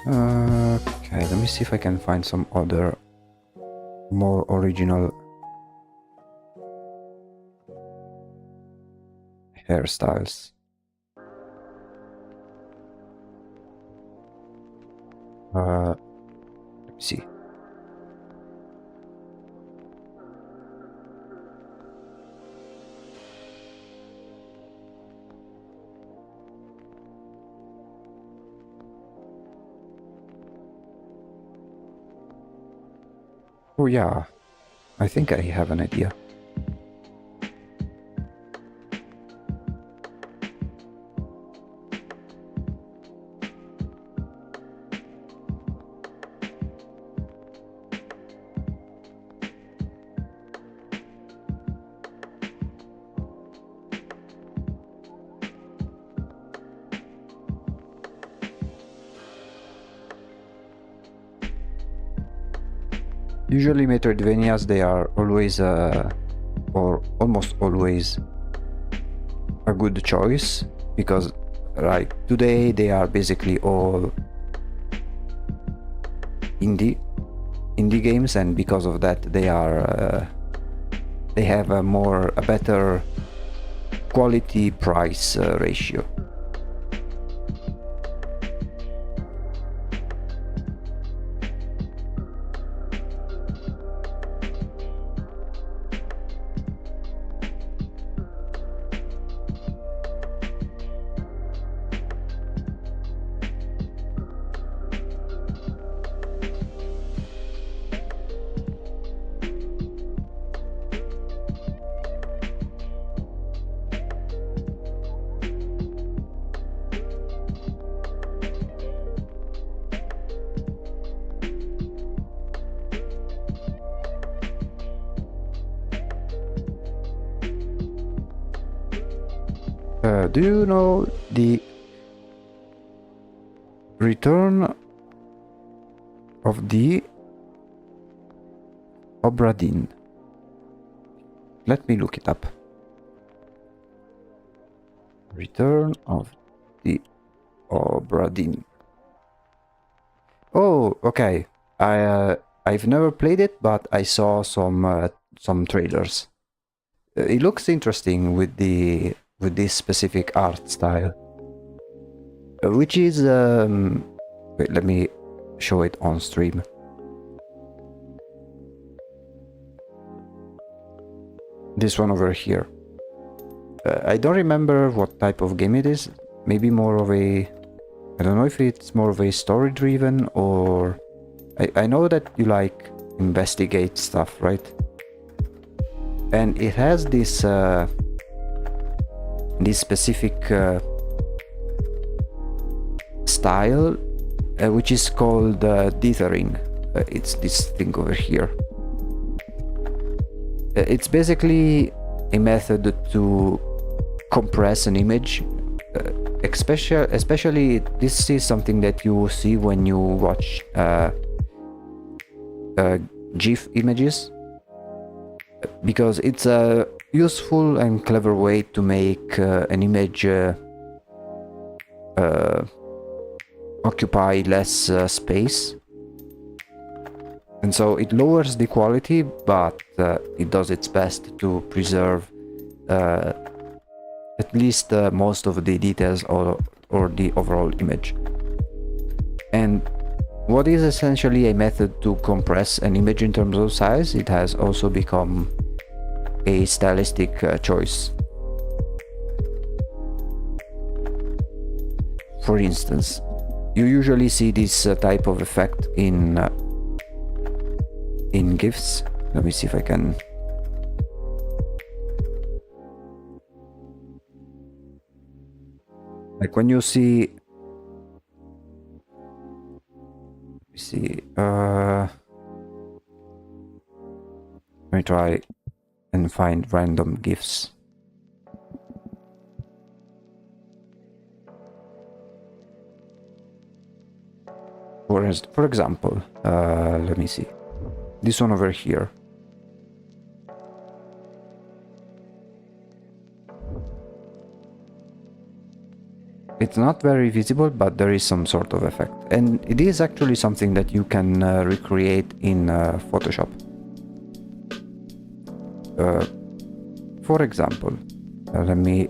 Okay, let me see if I can find some other more original hairstyles. Let me see. Oh yeah, I think I have an idea. Usually Metroidvanias, they are always, or almost always, a good choice, because like today they are basically all indie games, and because of that they are they have a better quality price ratio. Do you know the Return of the Obra Dinn. Let me look it up. Return of the Obra Dinn. Oh, okay. I've never played it, but I saw some trailers. It looks interesting with this specific art style, which is wait, let me show it on stream. This one over here. I don't remember what type of game it is. Maybe more of a... I don't know if it's more of a story-driven or... I know that you like investigate stuff, right? And it has this this specific style, which is called dithering. It's this thing over here. It's basically a method to compress an image. Especially this is something that you see when you watch GIF images, because it's a useful and clever way to make an image occupy less space. And so it lowers the quality, but it does its best to preserve at least most of the details or the overall image. And what is essentially a method to compress an image in terms of size, it has also become a stylistic choice. For instance, you usually see this type of effect in GIFs. Let me see if I can... Like when you see... let me try and find random GIFs. For example, let me see. This one over here. It's not very visible, but there is some sort of effect. And it is actually something that you can recreate in Photoshop. For example, let me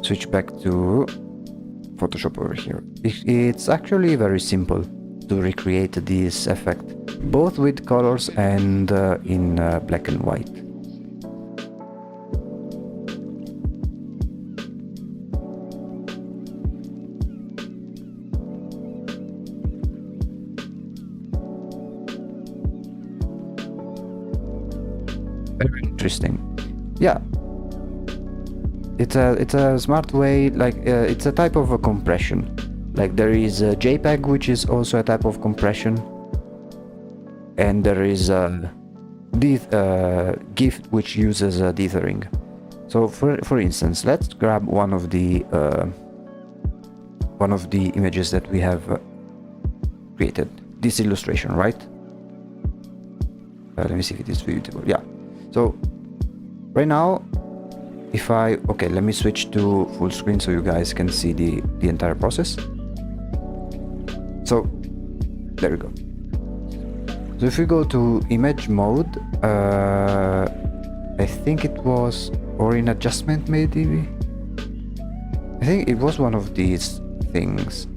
switch back to Photoshop over here. It's actually very simple to recreate this effect, both with colors and in black and white. Very interesting. Yeah, it's a smart way. Like it's a type of a compression. Like there is a JPEG, which is also a type of compression, and there is a GIF, which uses dithering. So for instance, let's grab one of the images that we have created. This illustration, right? Let me see if it is viewable. Yeah. So right now, if okay, let me switch to full screen so you guys can see the entire process. So there we go. So if we go to image mode, I think it was, or in adjustment maybe, I think it was one of these things.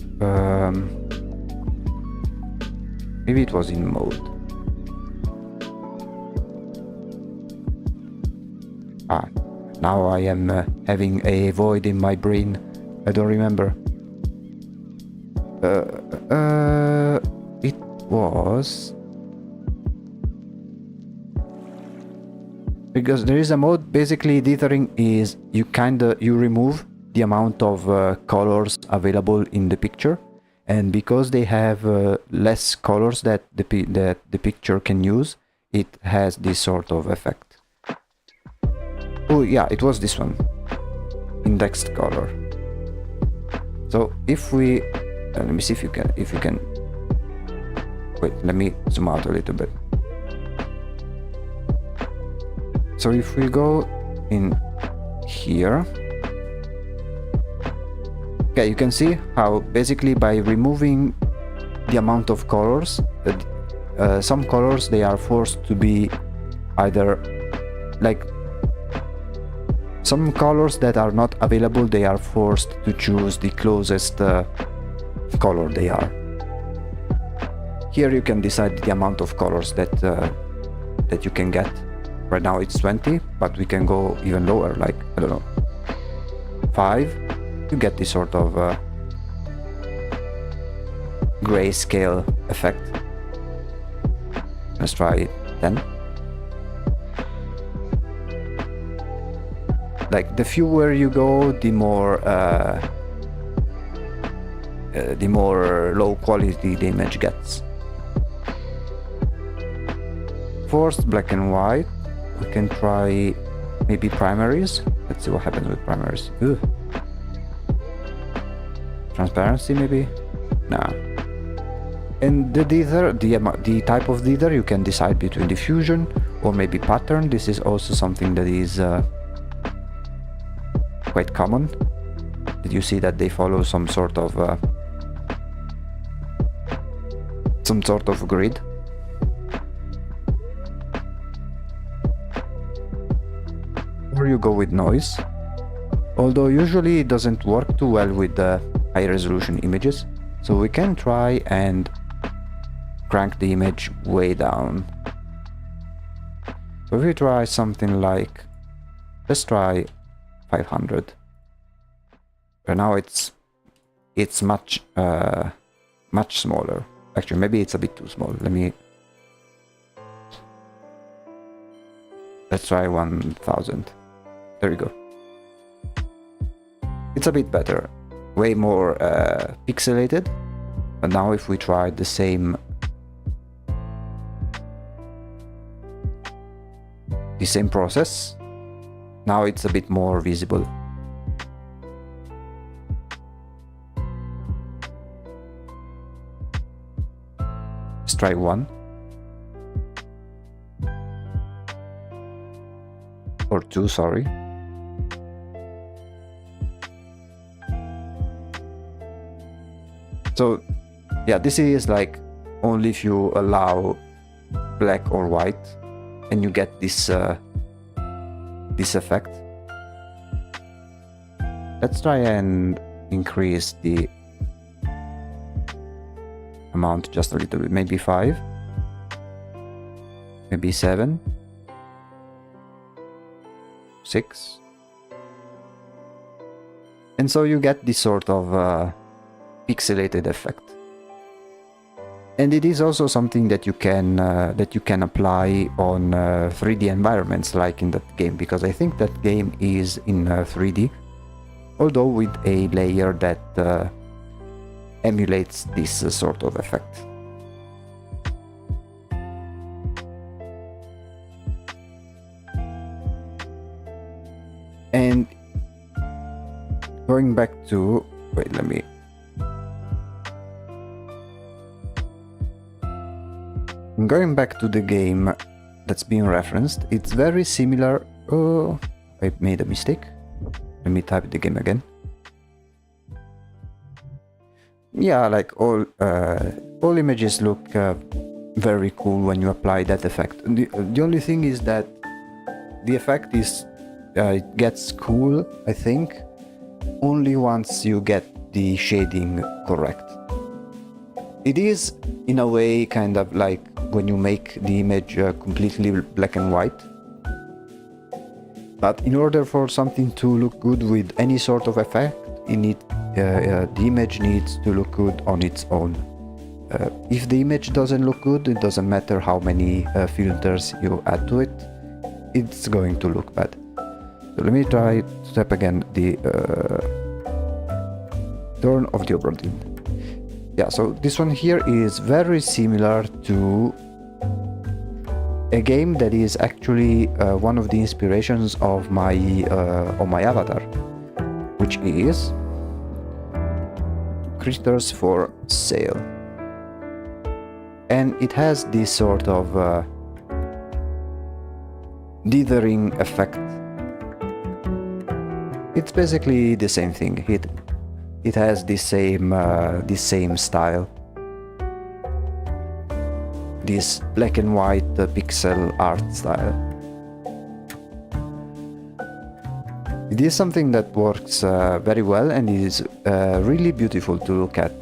Maybe it was in mode. Now I am having a void in my brain. I don't remember. It was... Because there is a mode, basically dithering is you remove the amount of colors available in the picture, and because they have less colors that the picture can use, it has this sort of effect. Oh yeah, it was this one, indexed color. So if we let me see if you can Wait, let me zoom out a little bit. So if we go in here, okay, you can see how basically by removing the amount of colors, some colors, they are forced to be either like some colors that are not available, they are forced to choose the closest color they are. Here you can decide the amount of colors that that you can get. Right now it's 20, but we can go even lower, like, I don't know, 5. You get this sort of grayscale effect. Let's try 10. Like, the fewer you go, the more low quality the image gets. Forced black and white. We can try maybe primaries. Let's see what happens with primaries. Ugh. Transparency maybe? Nah. And the dither, the type of dither, you can decide between diffusion or maybe pattern. This is also something that is quite common. Did you see that they follow some sort of grid? Or you go with noise, although usually it doesn't work too well with the high resolution images, so we can try and crank the image way down. So if we try something like, let's try 500. Right now it's much smaller. Actually, maybe it's a bit too small. Let's try 1000. There we go. It's a bit better, way more pixelated. But now if we try the same process, now it's a bit more visible. Let's try 1. Or 2, sorry. So yeah, this is like only if you allow black or white and you get this effect. Let's try and increase the amount just a little bit, maybe 5, maybe 7, 6, and so you get this sort of pixelated effect. And it is also something that you can apply on 3D environments, like in that game, because I think that game is in 3D, although with a layer that emulates this sort of effect. And going back to, going back to the game that's being referenced, it's very similar. Oh, I made a mistake. Let me type the game again. Yeah, like all images look very cool when you apply that effect. The only thing is that the effect is it gets cool, I think, only once you get the shading correct. It is, in a way, kind of like when you make the image completely black and white. But in order for something to look good with any sort of effect, the image needs to look good on its own. If the image doesn't look good, it doesn't matter how many filters you add to it, it's going to look bad. So let me try to tap again the Dawn of the Obra Dinn. Yeah, so this one here is very similar to a game that is actually one of the inspirations of my avatar, which is Critters for Sale. and it has this sort of dithering effect. It's basically the same thing. It has the same style, this black and white pixel art style. It is something that works very well and is really beautiful to look at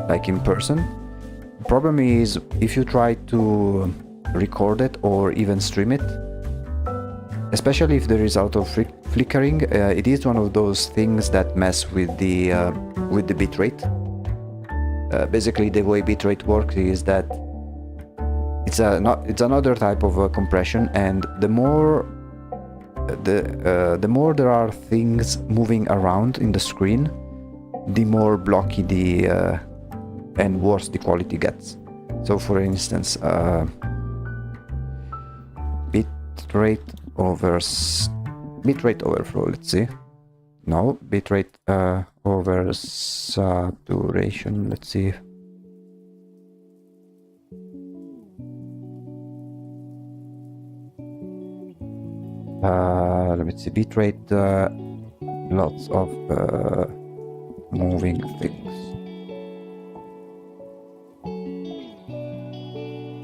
like in person. The problem is if you try to record it or even stream it, especially if there is auto flickering, it is one of those things that mess with the bitrate. Basically, the way bitrate works is that it's another type of compression, and the more there are things moving around in the screen, the more blocky and worse the quality gets. So, for instance, bitrate overflow. Let's see. No, bitrate over saturation. Let's see. Let me see. Bitrate. Lots of moving things.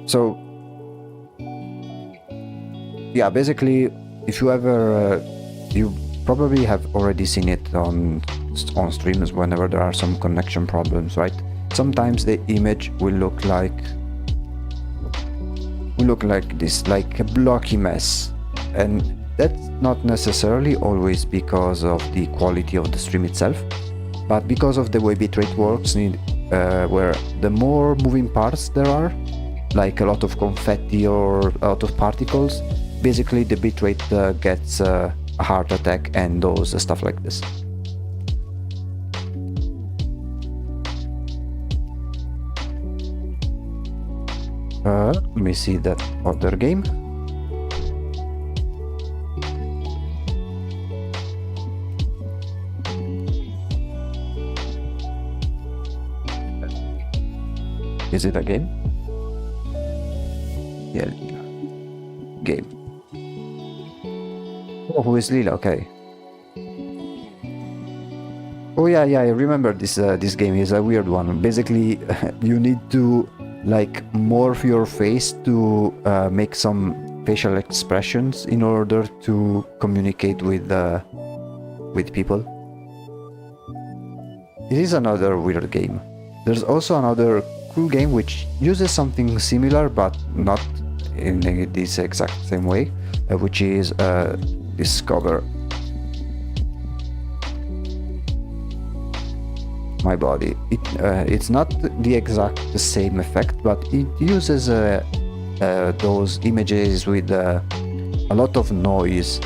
So. Yeah, basically, if you ever, you probably have already seen it on streams whenever there are some connection problems, right? Sometimes the image will look like this, like a blocky mess, and that's not necessarily always because of the quality of the stream itself, but because of the way bitrate works, where the more moving parts there are, like a lot of confetti or a lot of particles, basically the bitrate gets a heart attack and does stuff like this. Let me see that other game. Is it a game? Yeah, game. Oh, who is Lila? Okay. Oh yeah, I remember this. This game is a weird one. Basically, you need to like morph your face to make some facial expressions in order to communicate with people. It is another weird game. There's also another cool game which uses something similar, but not in this exact same way, which is Discover My Body. It's not the same effect, but it uses those images with a lot of noise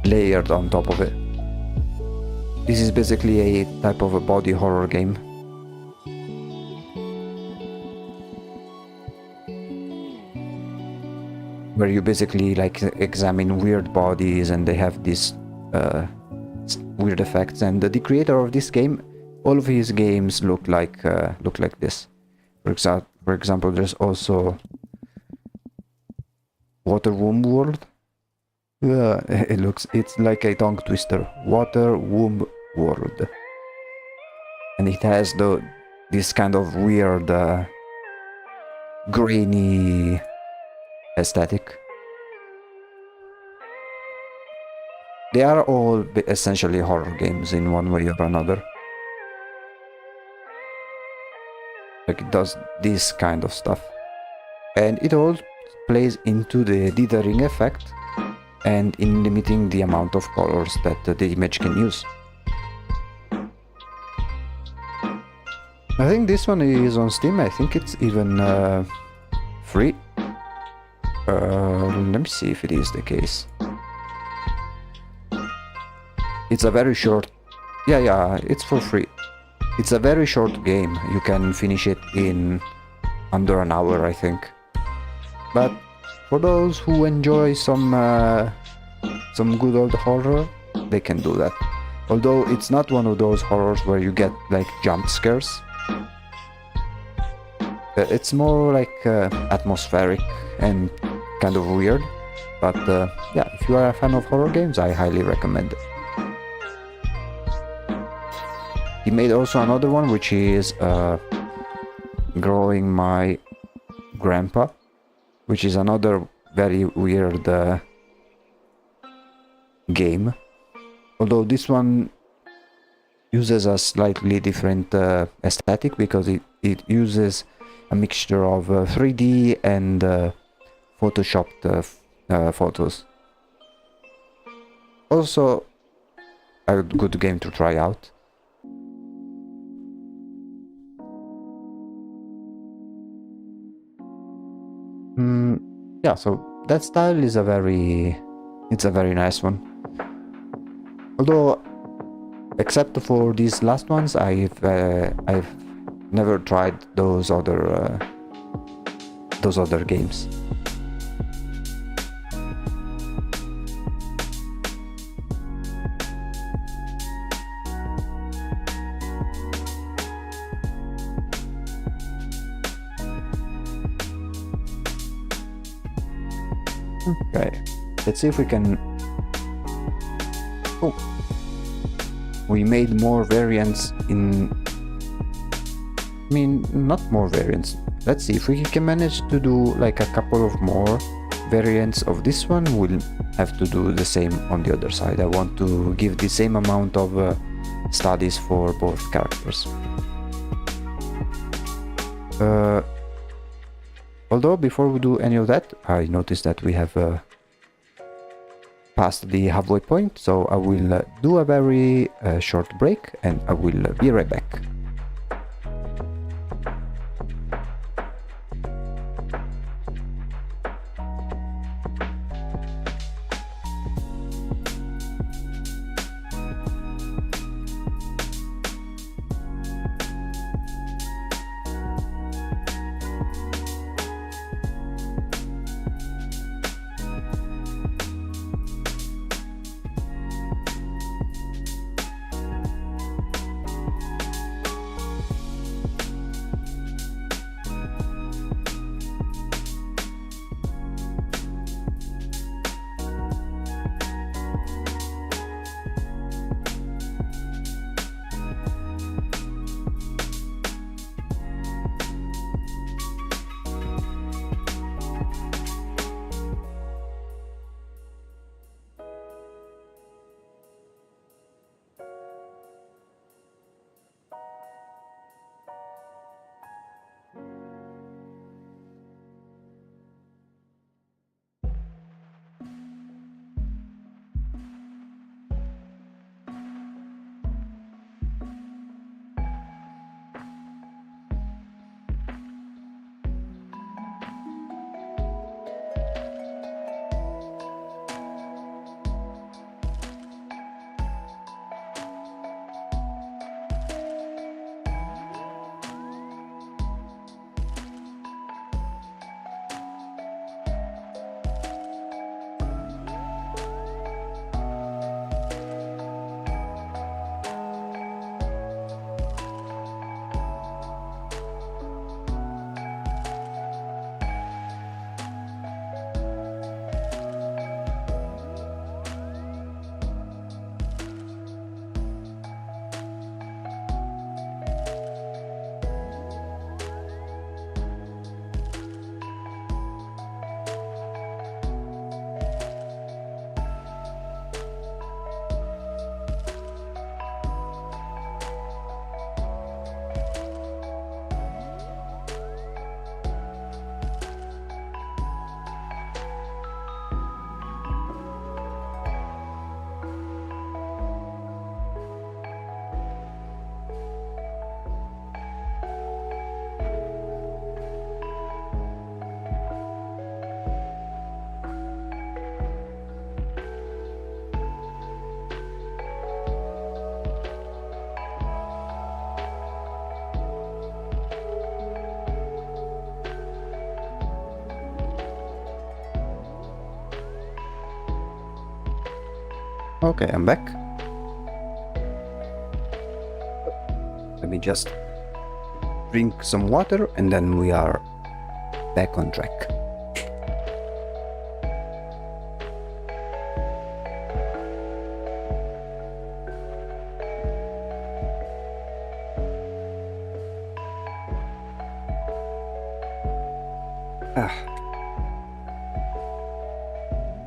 layered on top of it. This is basically a type of a body horror game. Where you basically like examine weird bodies and they have these weird effects. And the creator of this game, all of his games look like this. For example, there's also Water Womb World. It's like a tongue twister. Water Womb World, and it has this kind of weird grainy aesthetic. They are all essentially horror games in one way or another. Like it does this kind of stuff, and it all plays into the dithering effect and in limiting the amount of colors that the image can use. I think this one is on Steam. I think it's even free. Let me see if it is the case. It's a very short... Yeah, it's for free. It's a very short game. You can finish it in under an hour, I think. But for those who enjoy some good old horror, they can do that. Although it's not one of those horrors where you get like jump scares. It's more like atmospheric and kind of weird. But yeah, if you are a fan of horror games, I highly recommend it. He made also another one, which is Growing My Grandpa, which is another very weird game. Although this one uses a slightly different aesthetic, because it uses a mixture of 3D and photoshopped photos. Also a good game to try out. Yeah, so that style is a very nice one. Although, except for these last ones, I've never tried those other games. Okay, let's see if we can... Oh, we made more variants in... I mean, not more variants. Let's see if we can manage to do like a couple of more variants of this one. We'll have to do the same on the other side. I want to give the same amount of studies for both characters. Although before we do any of that, I noticed that we have passed the halfway point, so I will do a very short break and I will be right back. Okay, I'm back. Let me just drink some water, and then we are back on track.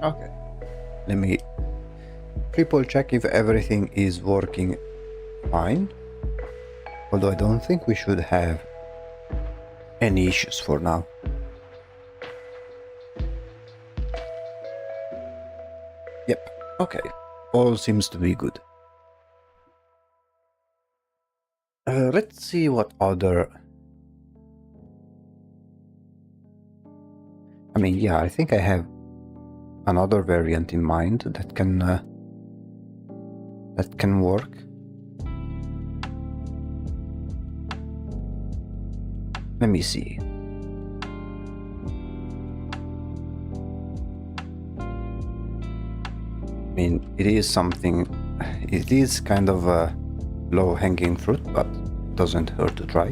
Okay, let me triple check if everything is working fine, although I don't think we should have any issues for now. Yep, okay, all seems to be good. Let's see what other... I mean, yeah, I think I have another variant in mind that can work. Let me see. I mean, it is something, it is kind of a low-hanging fruit, but it doesn't hurt to try.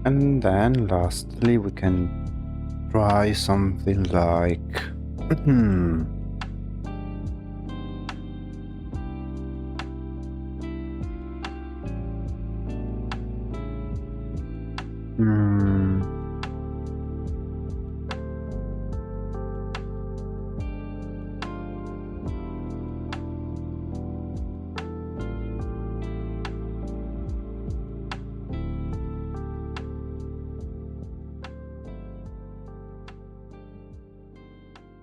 And then lastly we can try something like hmm.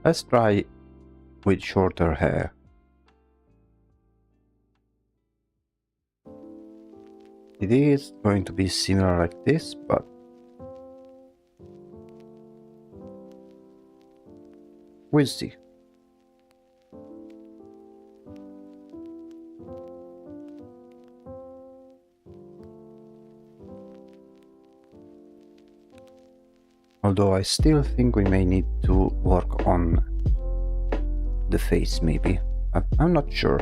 Let's try with shorter hair. It is going to be similar like this, but we'll see. Although I still think we may need to work on the face, maybe. I'm not sure.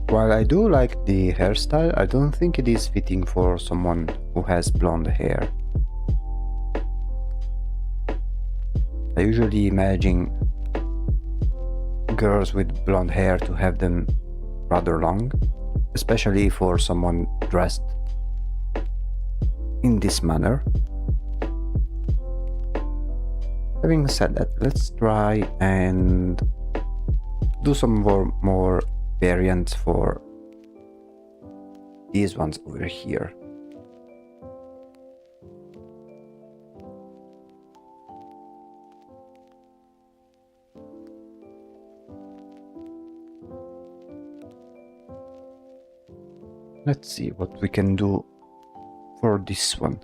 While I do like the hairstyle, I don't think it is fitting for someone who has blonde hair. I usually imagine girls with blonde hair to have them rather long, especially for someone dressed in this manner. Having said that, let's try and do some more variants for these ones over here. Let's see what we can do for this one.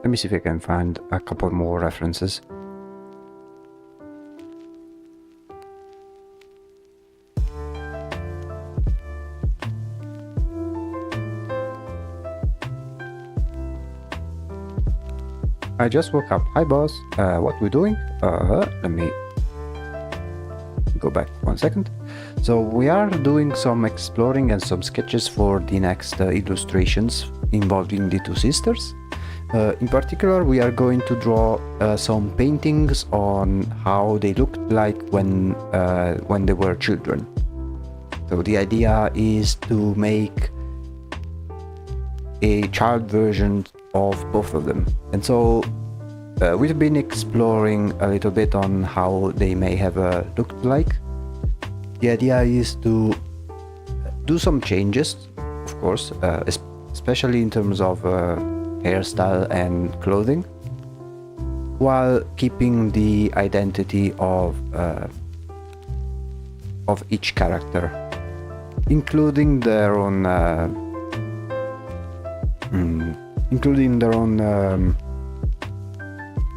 Let me see if I can find a couple more references. I just woke up. Hi boss, what we doing? Let me go back 1 second. So we are doing some exploring and some sketches for the next illustrations involving the two sisters. In particular, we are going to draw some paintings on how they looked like when they were children. So the idea is to make a child version of both of them. And so we've been exploring a little bit on how they may have looked like. The idea is to do some changes, of course, especially in terms of hairstyle and clothing, while keeping the identity of each character, including their own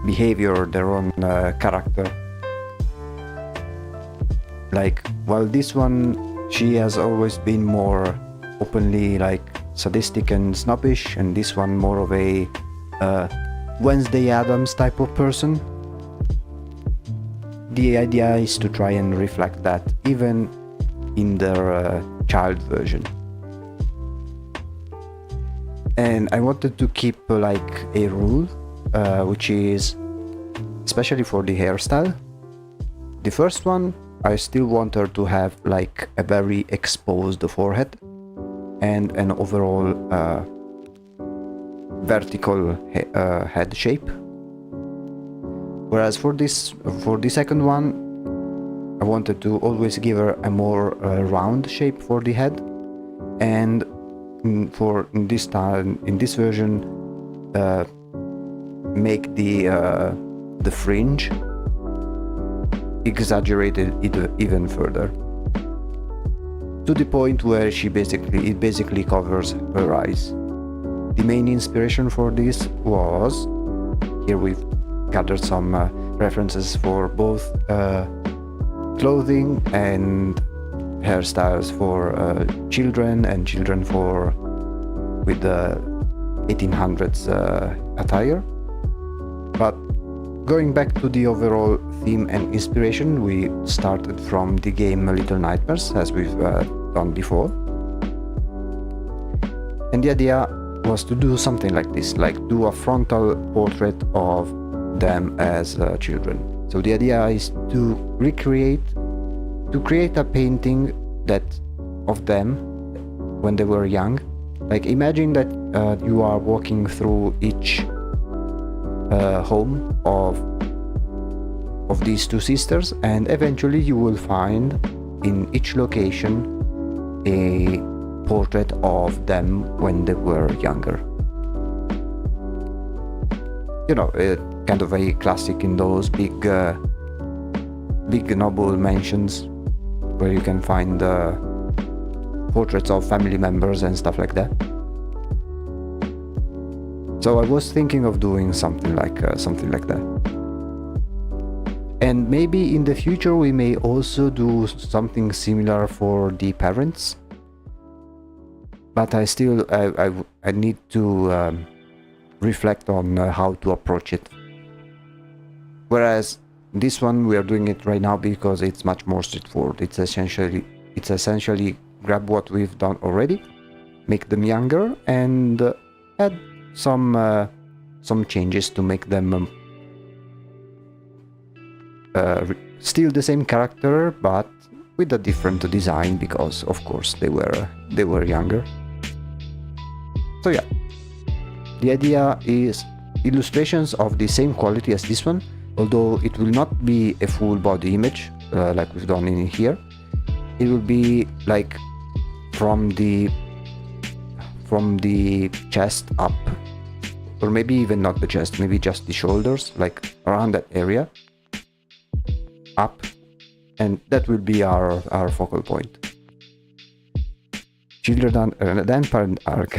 behavior, their own character. Like, while this one, she has always been more openly like sadistic and snobbish, and this one more of a Wednesday Addams type of person. The idea is to try and reflect that even in their child version. And I wanted to keep like a rule, which is, especially for the hairstyle, the first one, I still want her to have like a very exposed forehead and an overall vertical head shape. Whereas for the second one, I wanted to always give her a more round shape for the head, and in this version, make the fringe exaggerated even further, to the point where it basically covers her eyes. The main inspiration for this was, here we've gathered some references for both clothing and hairstyles for children and children with the 1800s attire. But going back to the overall theme and inspiration, we started from the game Little Nightmares, as we've done before. And the idea was to do something like this, like do a frontal portrait of them as children. So the idea is to create a painting of them when they were young. Like, imagine that you are walking through each home of these two sisters, and eventually you will find in each location a portrait of them when they were younger. You know, kind of a classic in those big noble mansions where you can find portraits of family members and stuff like that. So I was thinking of doing something like that. And maybe in the future we may also do something similar for the parents. But I still I need to reflect on how to approach it. Whereas this one, we are doing it right now because it's much more straightforward. It's essentially grab what we've done already, make them younger, and add some changes to make them still the same character, but with a different design, because of course they were younger. So yeah, the idea is illustrations of the same quality as this one, although it will not be a full body image like we've done in here. It will be like from the chest up, or maybe even not the chest, maybe just the shoulders, like around that area up, and that will be our focal point. Children then parent arc.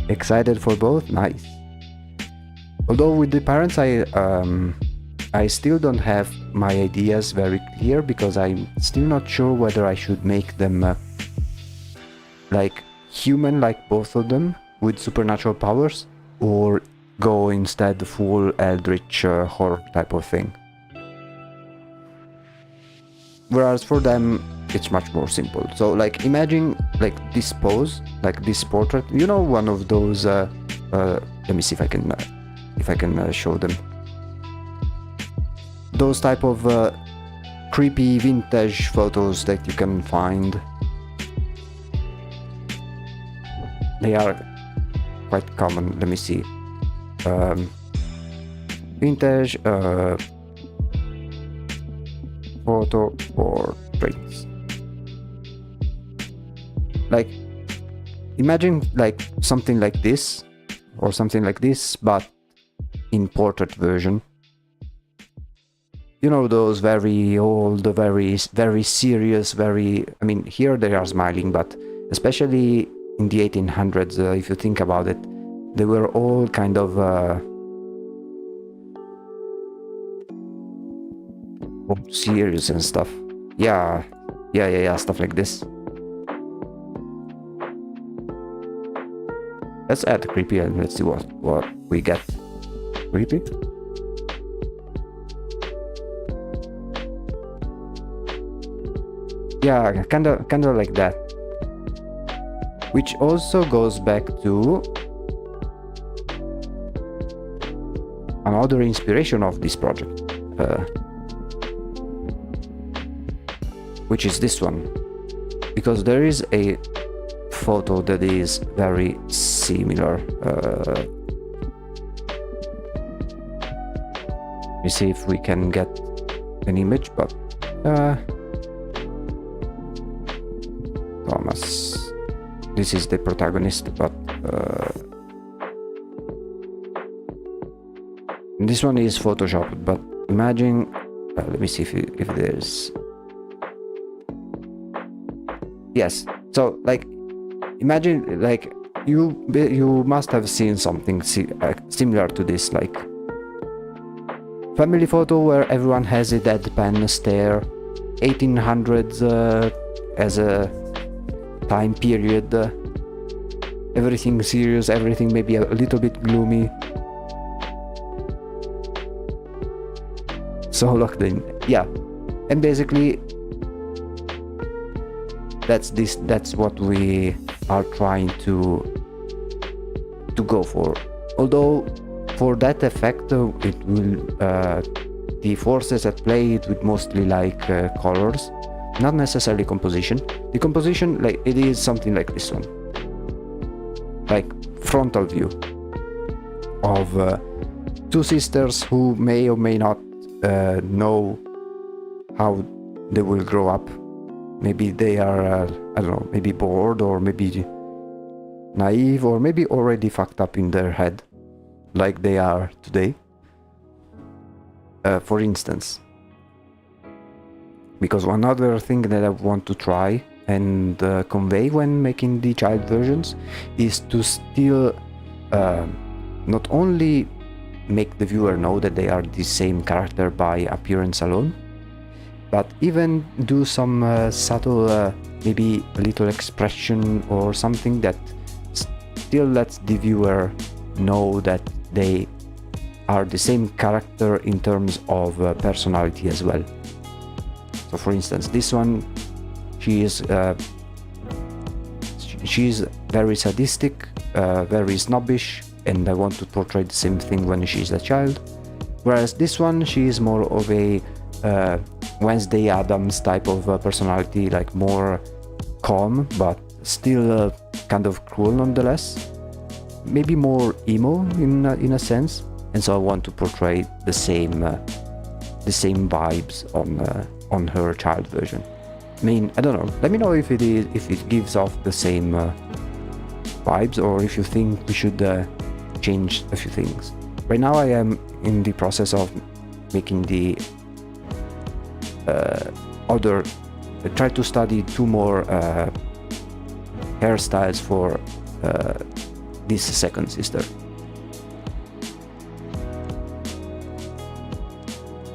Excited for both? Nice. Although with the parents I still don't have my ideas very clear, because I'm still not sure whether I should make them like human, like both of them, with supernatural powers, or go instead full eldritch horror type of thing. Whereas for them it's much more simple. So like imagine like this pose, like this portrait, you know, one of those let me see if I can show them. Those type of creepy vintage photos that you can find. They are quite common. Let me see. Vintage photo portraits. Like imagine like something like this, or something like this, but in portrait version. You know, those very old, very serious, I mean, here they are smiling, but especially in the 1800s, if you think about it, they were all kind of serious and stuff. Yeah, stuff like this. Let's add creepy and let's see what we get. Creepy? Yeah, kinda like that. Which also goes back to another inspiration of this project, which is this one, because there is a photo that is very similar. Let me see if we can get an image, but Thomas. This is the protagonist, but this one is photoshopped. But imagine, let me see if there's. Yes. So like, imagine like you must have seen something similar to this, like family photo where everyone has a deadpan stare, 1800s as a time period, everything serious, everything maybe a little bit gloomy, so locked in. Yeah, and basically that's what we are trying to go for. Although for that effect it will the forces at play, it would mostly like colors, not necessarily composition. The composition, like, it is something like this one, like frontal view of two sisters who may or may not know how they will grow up. Maybe they are I don't know, maybe bored, or maybe naive, or maybe already fucked up in their head like they are today, for instance. Because one other thing that I want to try and convey when making the child versions is to still not only make the viewer know that they are the same character by appearance alone, but even do some subtle, maybe a little expression or something that still lets the viewer know that they are the same character in terms of personality as well. So for instance, this one, she's very sadistic, very snobbish, and I want to portray the same thing when she's a child. Whereas this one, she is more of a Wednesday Addams type of personality, like more calm, but still kind of cruel nonetheless. Maybe more emo in a sense, and so I want to portray the same vibes on her child version. I mean, I don't know. Let me know if it gives off the same vibes, or if you think we should change a few things. Right now I am in the process of making the other. I try to study two more hairstyles for this second sister.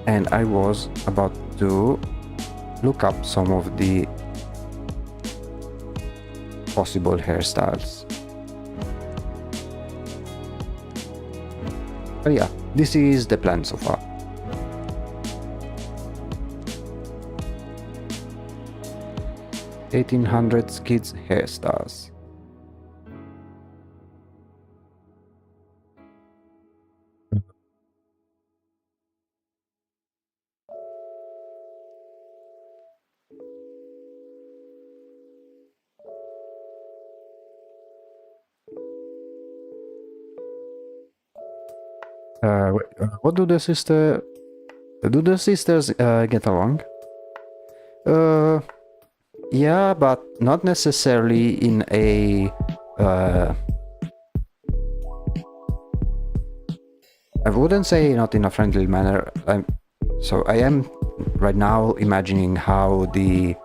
and I was about to look up some of the possible hairstyles. But yeah, this is the plan so far. (1800s kids hairstyles). What do the sisters get along? Yeah, but not necessarily in a I wouldn't say not in a friendly manner. So I am right now imagining how the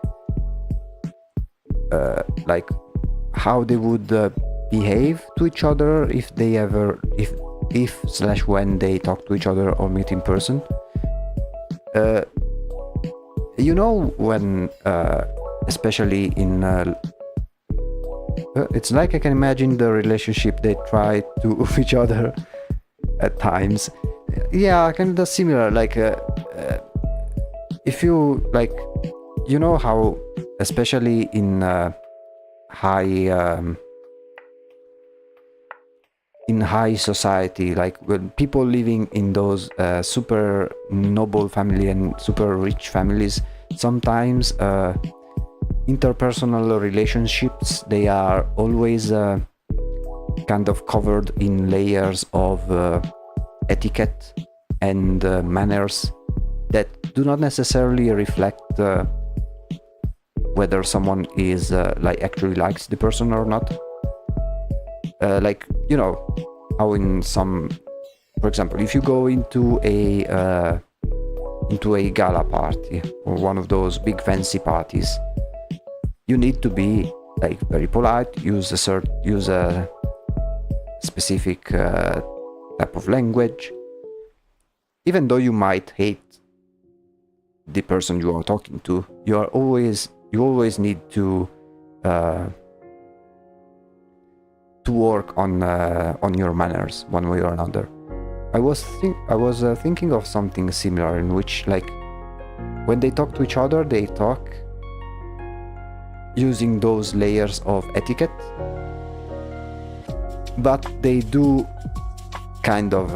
like how they would behave to each other if they ever if / when they talk to each other or meet in person. You know, when especially in it's like I can imagine the relationship they try to with each other at times. Yeah, kind of similar, like if you like, you know how especially in high society, like when people living in those super noble family and super rich families, sometimes interpersonal relationships, they are always kind of covered in layers of etiquette and manners that do not necessarily reflect whether someone is like actually likes the person or not. Like, you know how in some, for example, if you go into a gala party or one of those big fancy parties, you need to be like very polite, use a specific type of language, even though you might hate the person you are talking to. You always need to work on your manners one way or another. I was thinking of something similar, in which, like, when they talk to each other, they talk using those layers of etiquette, but they do kind of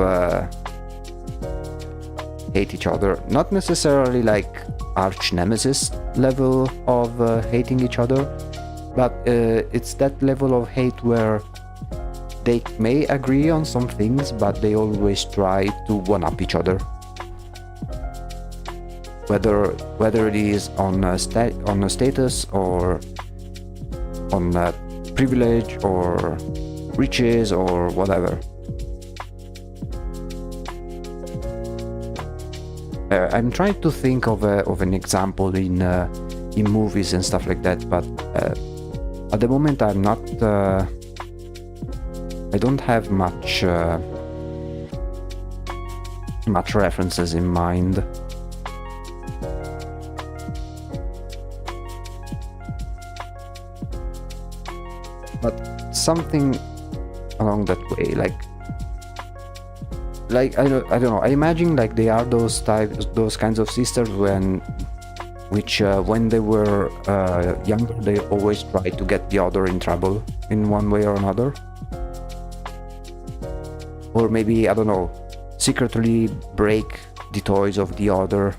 hate each other. Not necessarily like arch nemesis level of hating each other, but it's that level of hate where they may agree on some things, but they always try to one-up each other. Whether it is on a status or on privilege or riches or whatever. I'm trying to think of an example in movies and stuff like that, but at the moment I'm not. I don't have much references in mind. But something along that way, like I don't know. I imagine like they are those kinds of sisters when they were younger, they always try to get the other in trouble in one way or another. Or maybe, I don't know, secretly break the toys of the other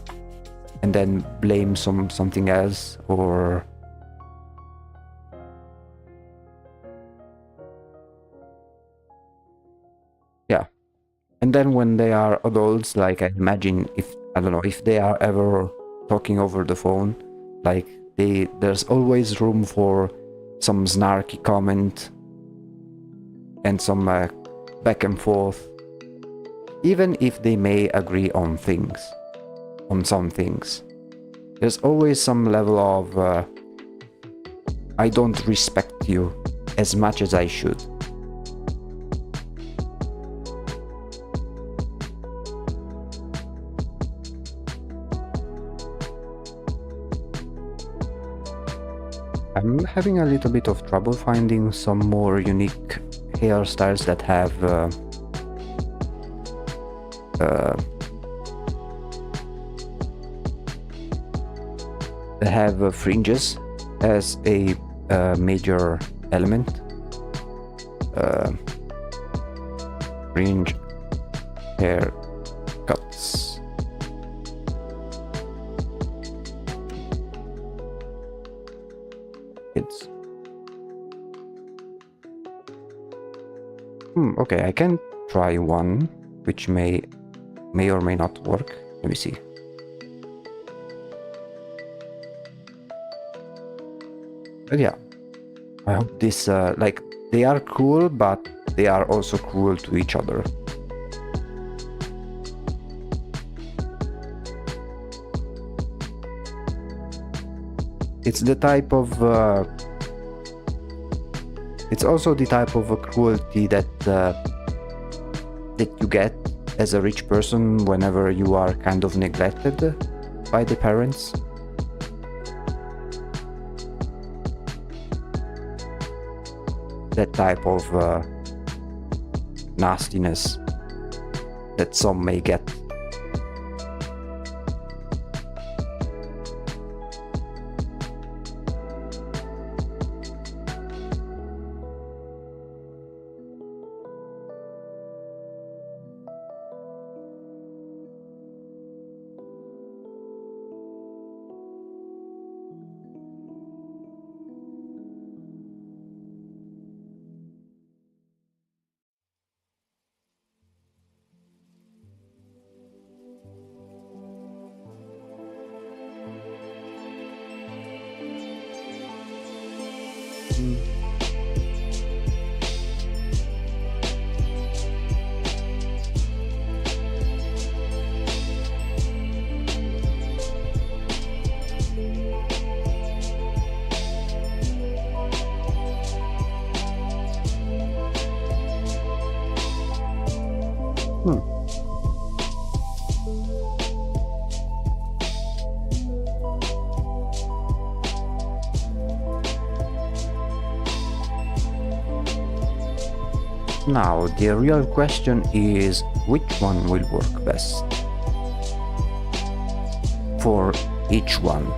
and then blame something else, or yeah. And then when they are adults, like, I imagine if they are ever talking over the phone, like there's always room for some snarky comment and some back and forth, even if they may agree on some things. There's always some level of I don't respect you as much as I should. I'm having a little bit of trouble finding some more unique hairstyles that have fringes as a major element. Fringe hair cuts. It's okay, I can try one which may or may not work. Let me see. But yeah, I hope this like, they are cool, but they are also cruel to each other. It's the type of it's also the type of cruelty that you get as a rich person whenever you are kind of neglected by the parents. That type of nastiness that some may get. Now, the real question is, which one will work best for each one?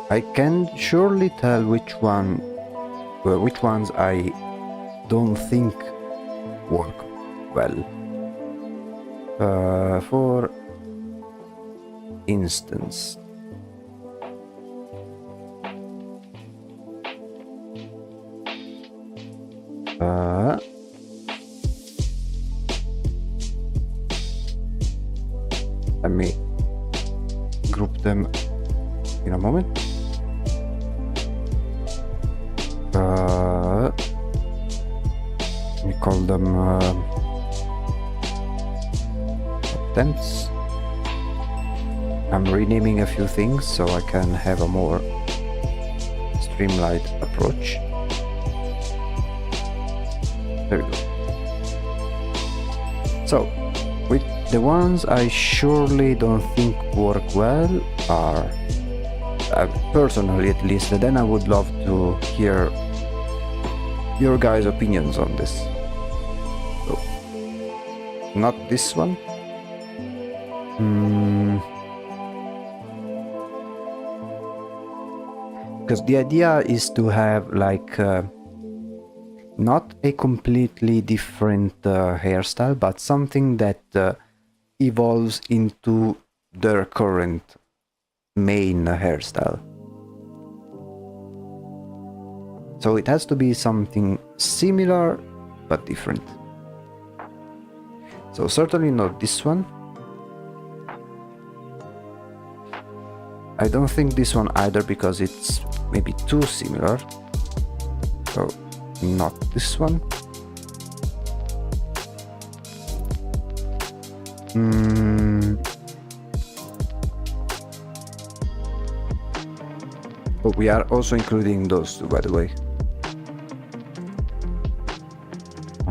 I can surely tell which ones I don't think work well. For instance, let me group them in a moment. We call them attempts. I'm renaming a few things so I can have a more streamlined approach. There we go. So, with the ones I surely don't think work well are, personally at least, then I would love to hear your guys' opinions on this. So, not this one. Because the idea is to have like not a completely different hairstyle, but something that evolves into their current main hairstyle. So it has to be something similar but different. So certainly not this one. I don't think this one either, because it's maybe too similar. So not this one. But we are also including those two, by the way.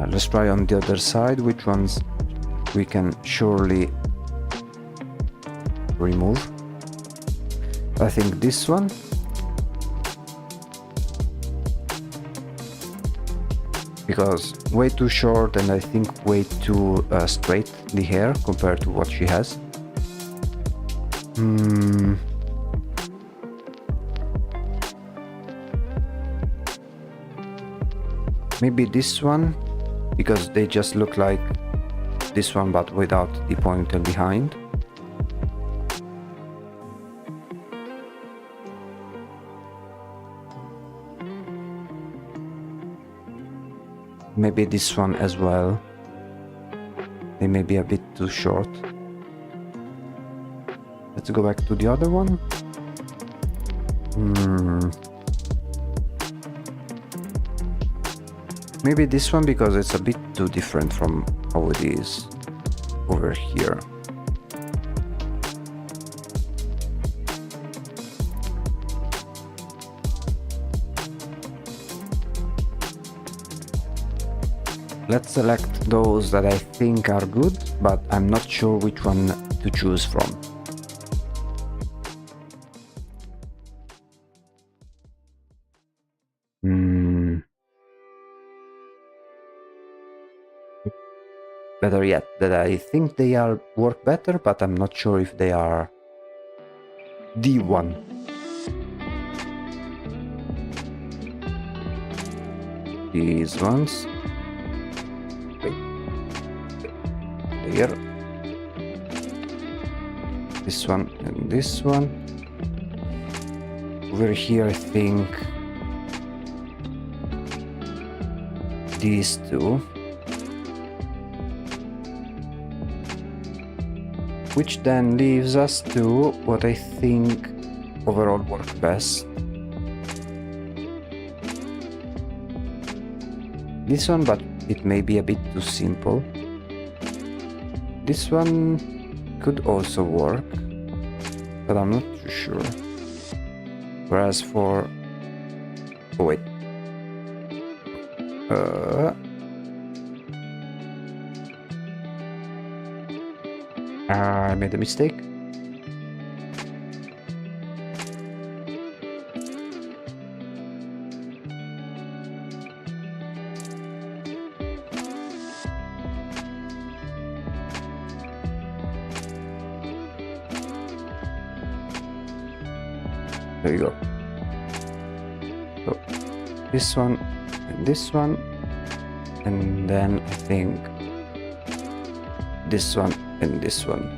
Let's try on the other side which ones we can surely remove. I think this one. Because way too short and I think way too straight the hair compared to what she has. Maybe this one, because they just look like this one but without the ponytail behind. Maybe this one as well. They may be a bit too short. Let's go back to the other one. Maybe this one, because it's a bit too different from how it is over here. Let's select those that I think are good, but I'm not sure which one to choose from. Better yet, that I think they are work better, but I'm not sure if they are the one. These ones. Here. This one and this one. Over here, I think these two. Which then leaves us to what I think overall work best. This one, but it may be a bit too simple. This one could also work, but I'm not too sure. Whereas for... oh wait. I made a mistake. There you go. So this one and this one, and then I think this one and this one.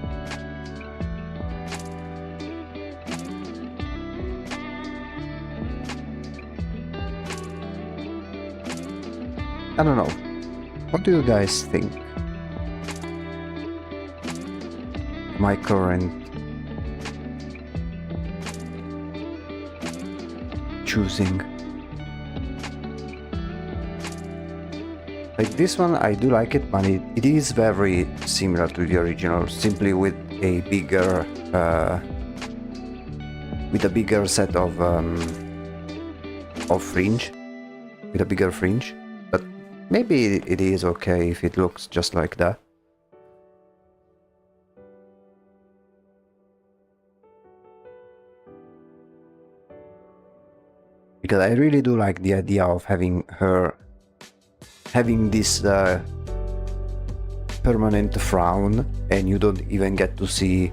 I don't know. What do you guys think? My current choosing. Like this one, I do like it, but it is very similar to the original, simply with a bigger set of fringe, with a bigger fringe. But maybe it is okay if it looks just like that. Because I really do like the idea of having her having this permanent frown, and you don't even get to see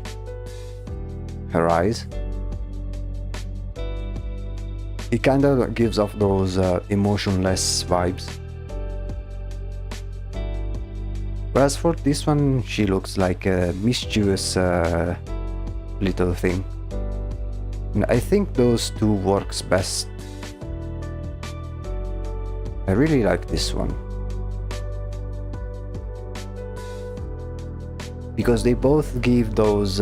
her eyes. It kind of gives off those emotionless vibes. Whereas for this one, she looks like a mischievous little thing. And I think those two works best. I really like this one. Because they both give those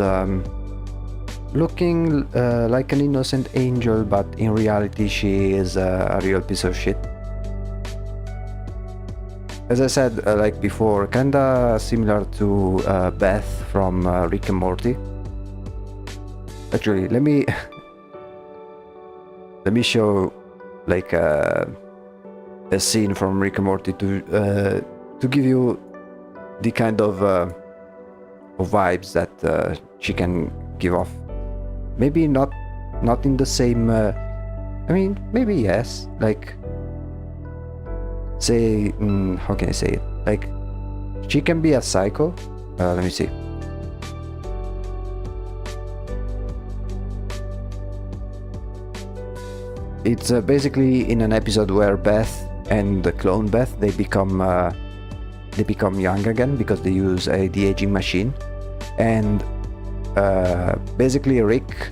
looking like an innocent angel, but in reality she is a real piece of shit. As I said, like before, kinda similar to Beth from Rick and Morty. Actually, let me show like a scene from Rick and Morty to give you the kind of vibes that she can give off. Maybe not not in the same. I mean, maybe yes. Like, say, how can I say it? Like, she can be a psycho. Let me see. It's basically in an episode where Beth and the clone Beth they become young again because they use a de-aging machine, and basically Rick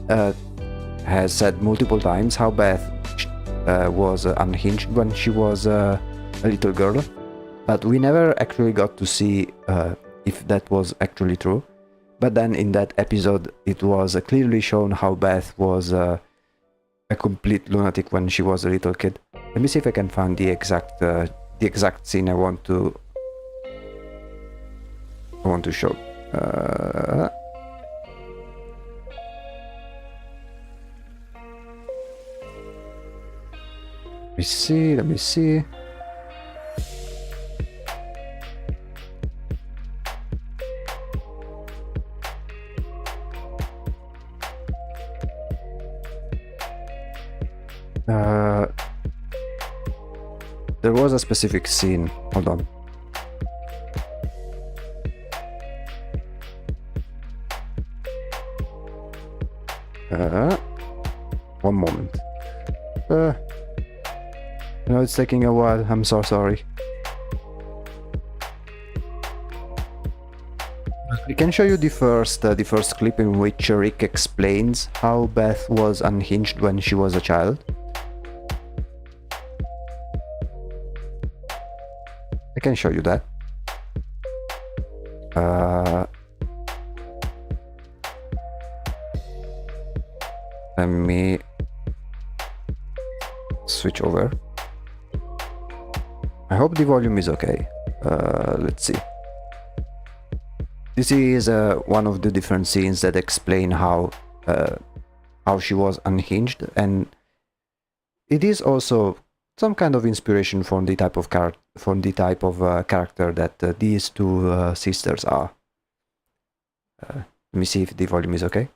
has said multiple times how Beth was unhinged when she was a little girl, but we never actually got to see if that was actually true. But then in that episode it was clearly shown how Beth was a complete lunatic when she was a little kid. Let me see if I can find the exact scene I want to show. Let me see. There was a specific scene. Hold on. One moment. It's taking a while. I'm so sorry. I can show you the first clip in which Rick explains how Beth was unhinged when she was a child. I can show you that. Let me switch over. I hope the volume is okay. Let's see. This is one of the different scenes that explain how she was unhinged, and it is also some kind of inspiration from the type of character that these two sisters are. Let me see if the volume is okay.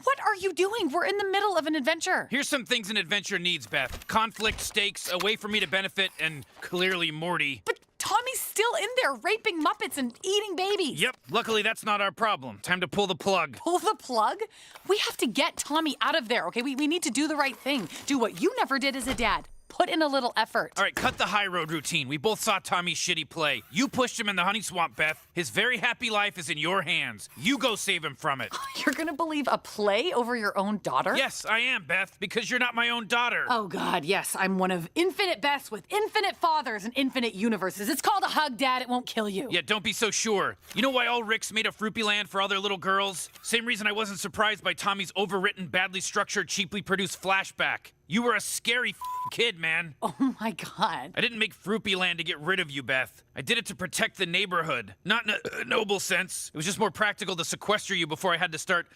What are you doing? We're in the middle of an adventure. Here's some things an adventure needs, Beth. Conflict, stakes, a way for me to benefit, and clearly Morty. But Tommy's still in there raping Muppets and eating babies. Yep, luckily that's not our problem. Time to pull the plug. Pull the plug? We have to get Tommy out of there, okay? We need to do the right thing. Do what you never did as a dad. Put in a little effort. All right, cut the high road routine. We both saw Tommy's shitty play. You pushed him in the honey swamp, Beth. His very happy life is in your hands. You go save him from it. You're gonna believe a play over your own daughter? Yes, I am, Beth, because you're not my own daughter. Oh, God, yes. I'm one of infinite Beths with infinite fathers and infinite universes. It's called a hug, Dad. It won't kill you. Yeah, don't be so sure. You know why all Ricks made a Fruity Land for all their little girls? Same reason I wasn't surprised by Tommy's overwritten, badly structured, cheaply produced flashback. You were a scary kid, man. Oh my God. I didn't make Fruity Land to get rid of you, Beth. I did it to protect the neighborhood. Not in a noble sense. It was just more practical to sequester you before I had to start,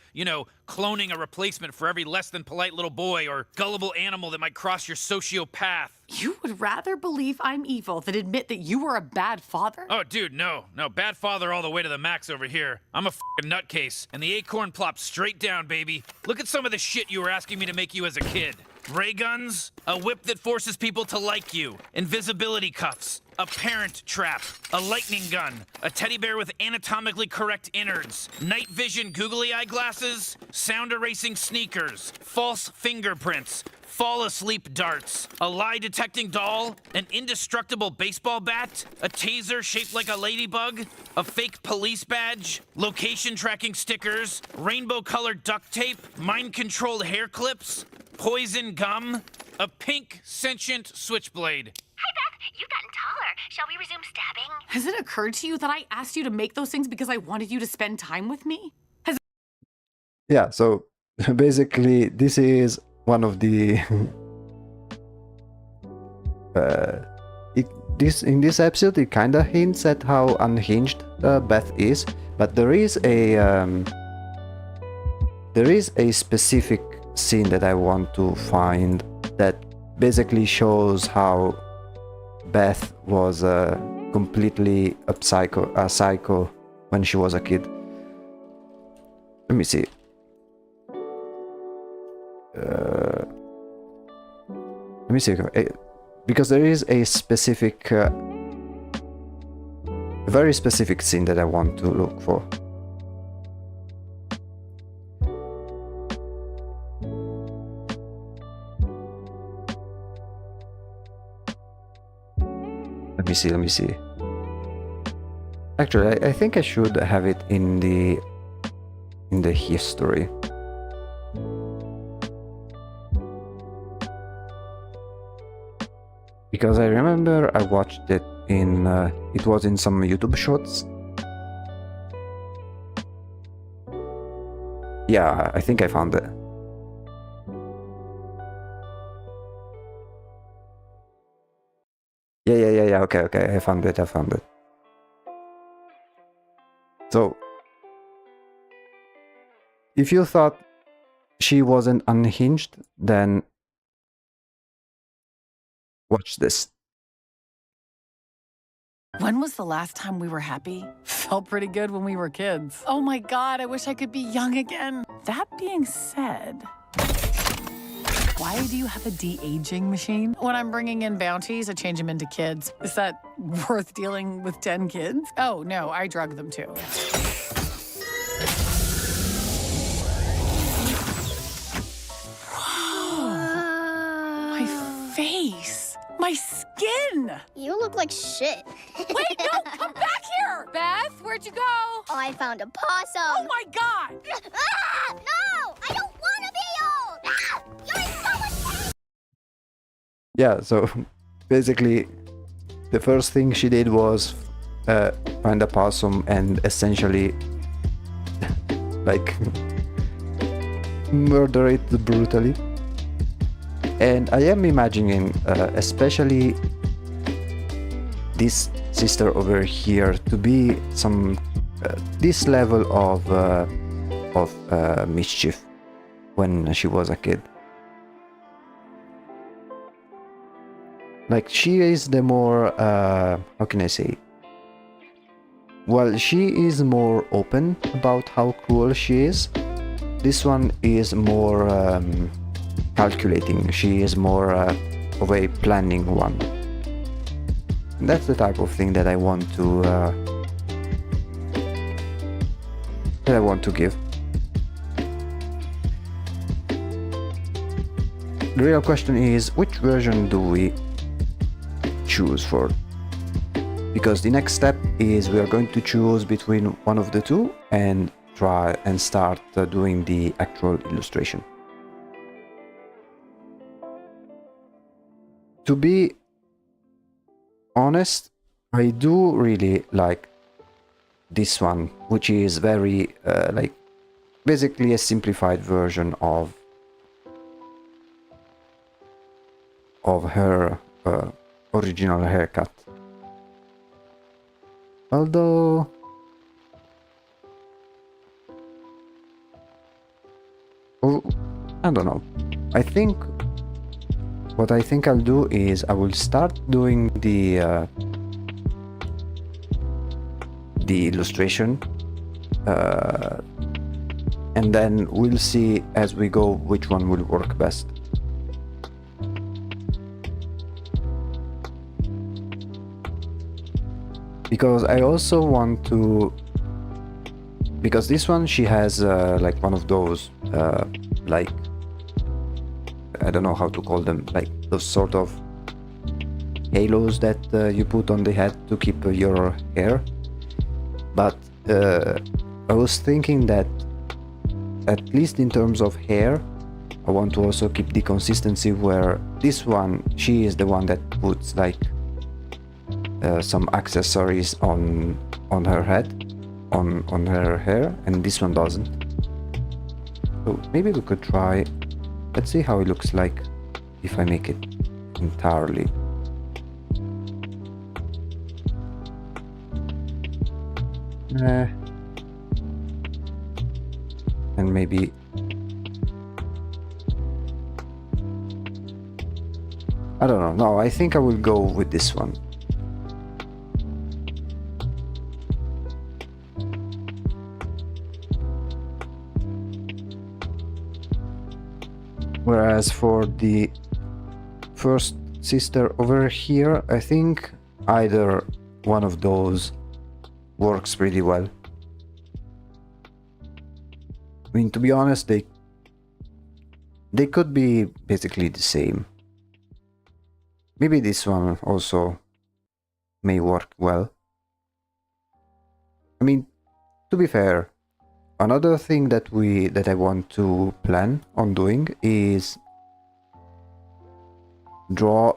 cloning a replacement for every less than polite little boy or gullible animal that might cross your sociopath. You would rather believe I'm evil than admit that you were a bad father? Oh, dude, no. No, bad father all the way to the max over here. I'm a nutcase, and the acorn plops straight down, baby. Look at some of the shit you were asking me to make you as a kid. Ray guns, a whip that forces people to like you, invisibility cuffs, a parent trap, a lightning gun, a teddy bear with anatomically correct innards, night vision googly eye glasses, sound erasing sneakers, false fingerprints, fall asleep darts, a lie detecting doll, an indestructible baseball bat, a taser shaped like a ladybug, a fake police badge, location tracking stickers, rainbow colored duct tape, mind controlled hair clips, poison gum, a pink sentient switchblade. Hi, Beth. You've gotten taller. Shall we resume stabbing? Has it occurred to you that I asked you to make those things because I wanted you to spend time with me? Yeah, so basically this is one of the in this episode it kind of hints at how unhinged Beth is, but there is a specific scene that I want to find that basically shows how Beth was completely a psycho when she was a kid. Let me see. let me see, because there is a specific, a very specific scene that I want to look for. Let me see. Actually, I think I should have it in the history. Because I remember I watched it in, it was in some YouTube shorts. Yeah, I think I found it. Yeah, okay, I found it. So, if you thought she wasn't unhinged, then watch this. When was the last time we were happy? Felt pretty good when we were kids. Oh my God, I wish I could be young again. That being said, why do you have a de-aging machine? When I'm bringing in bounties, I change them into kids. Is that worth dealing with 10 kids? Oh no, I drug them too. My face, my skin. You look like shit. Wait, no, come back here. Beth, where'd you go? I found a possum. Oh my God. Ah! No! I don't want to be old! Ah! You're so insane! Yeah, so basically the first thing she did was find a possum and essentially like murder it brutally. And I am imagining especially this sister over here to be some this level of mischief when she was a kid. Like, she is the more how can I say, well, she is more open about how cruel she is. This one is more calculating. She is more of a planning one. That's the type of thing that I want to give. The real question is, which version do we choose for? Because the next step is we are going to choose between one of the two and try and start doing the actual illustration. To be honest, I do really like this one, which is very like basically a simplified version of her original haircut. Although I don't know. I think what I think I'll do is I will start doing the illustration and then we'll see as we go which one will work best. Because I also want to, because this one she has like one of those like, I don't know how to call them, like those sort of halos that you put on the head to keep your hair. But I was thinking that at least in terms of hair, I want to also keep the consistency where this one, she is the one that puts like some accessories on her head, on her hair, and this one doesn't. So maybe we could try. Let's see how it looks like if I make it entirely. And maybe I don't know. No, I think I will go with this one. Whereas for the first sister over here, I think either one of those works pretty well. I mean, to be honest, they could be basically the same. Maybe this one also may work well. I mean, to be fair, another thing that I want to plan on doing is draw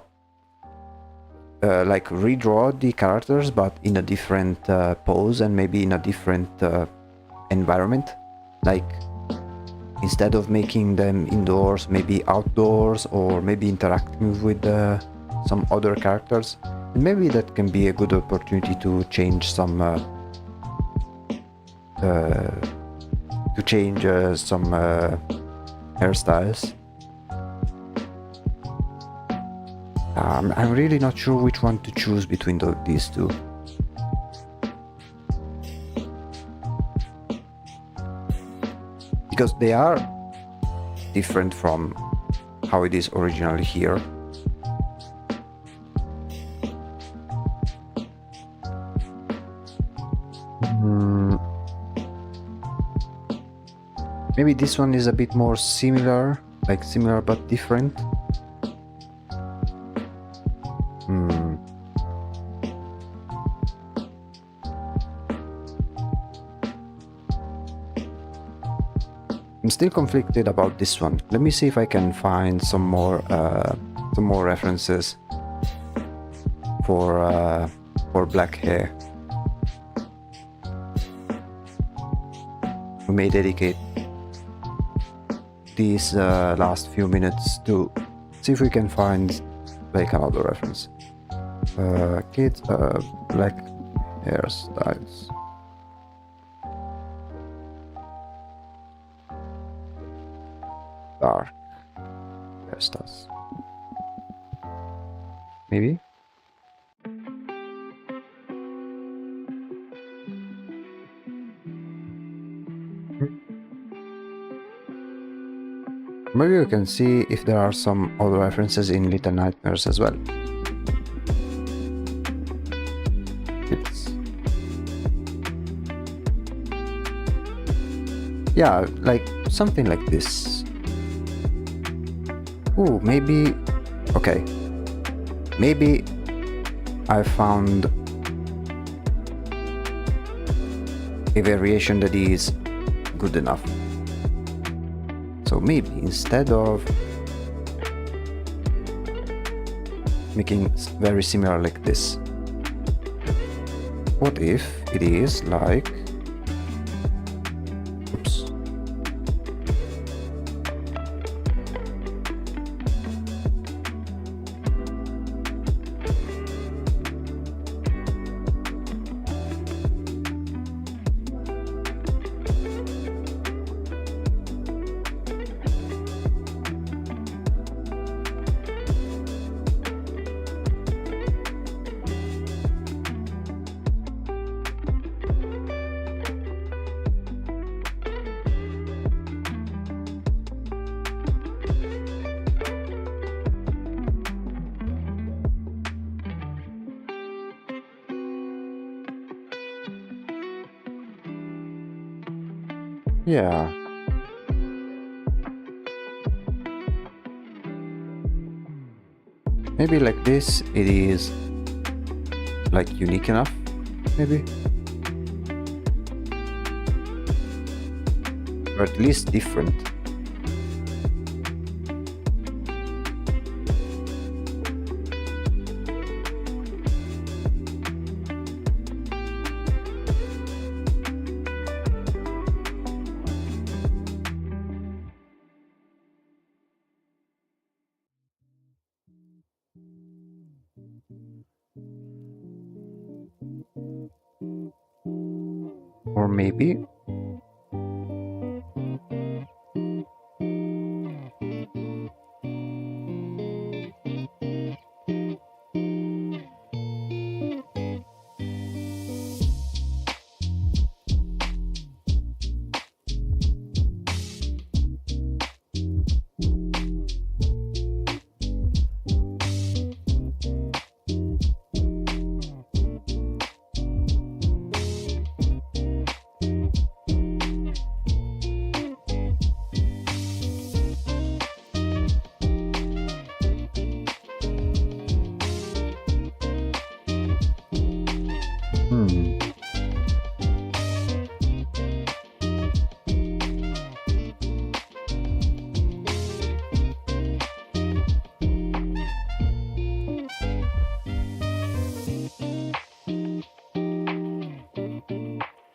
like redraw the characters, but in a different pose and maybe in a different environment. Like, instead of making them indoors, maybe outdoors, or maybe interacting with some other characters. And maybe that can be a good opportunity to change some hairstyles. I'm really not sure which one to choose between these two. Because they are different from how it is originally here. Maybe this one is a bit more similar, like similar but different. I'm still conflicted about this one. Let me see if I can find some more references for black hair. We may dedicate these last few minutes to see if we can find like another reference. Kids, black hairstyles. Dark hairstyles. Maybe? Maybe we can see if there are some other references in Little Nightmares as well. Yeah, like something like this. Ooh, maybe... Okay. Maybe I found a variation that is good enough. So maybe instead of making very similar like this, what if it is like... Oops. Yeah. Maybe like this, it is like unique enough, maybe. Or at least different. Or maybe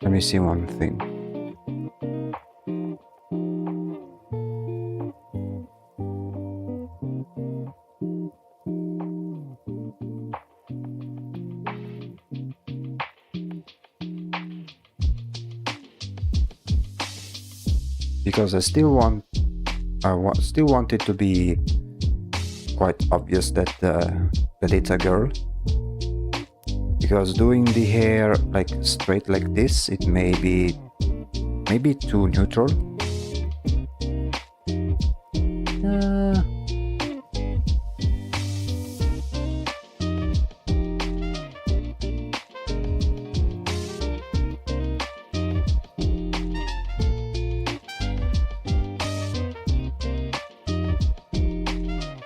Let me see one thing. Because I still want it to be quite obvious that it's a girl. Because doing the hair like straight like this, it may be too neutral.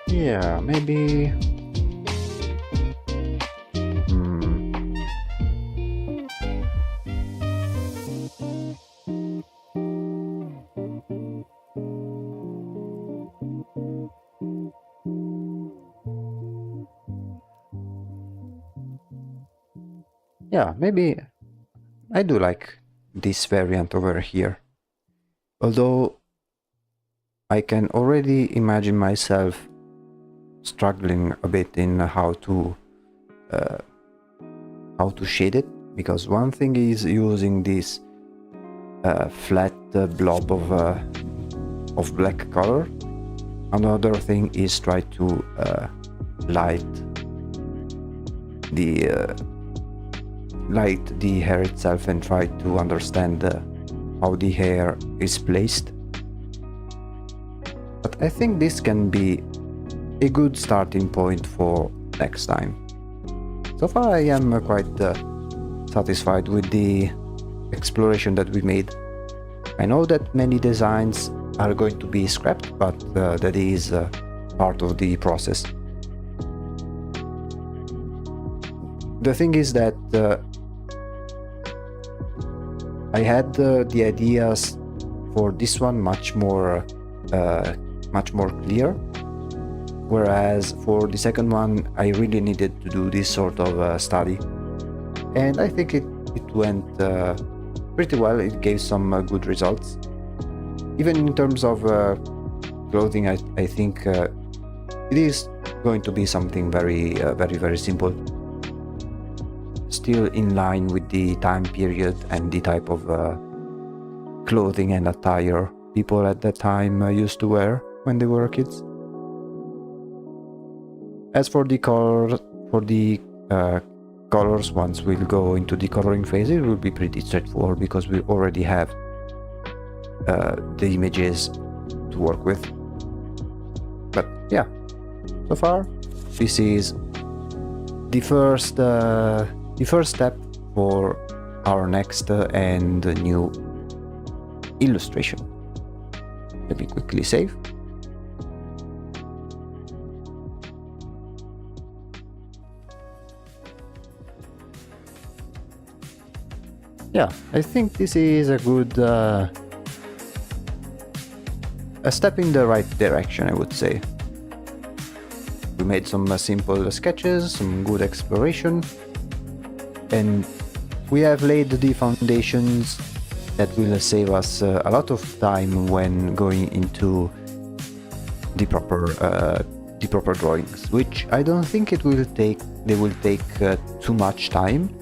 Yeah, maybe. Yeah, maybe I do like this variant over here. Although I can already imagine myself struggling a bit in how to shade it, because one thing is using this flat blob of black color. Another thing is try to light the hair itself and try to understand how the hair is placed. But I think this can be a good starting point for next time. So far I am quite satisfied with the exploration that we made. I know that many designs are going to be scrapped, but that is part of the process. The thing is that I had the ideas for this one much more clear, whereas for the second one I really needed to do this sort of study, and I think it went pretty well. It gave some good results. Even in terms of clothing, I think it is going to be something very simple, still in line with the time period and the type of clothing and attire people at that time used to wear when they were kids. As for the colors, once we'll go into the coloring phase, it will be pretty straightforward because we already have the images to work with. But yeah, so far this is the first step for our next and new illustration. Let me quickly save. Yeah, I think this is a good a step in the right direction, I would say. We made some simple sketches, some good exploration, and we have laid the foundations that will save us a lot of time when going into the proper drawings, which I don't think they will take too much time.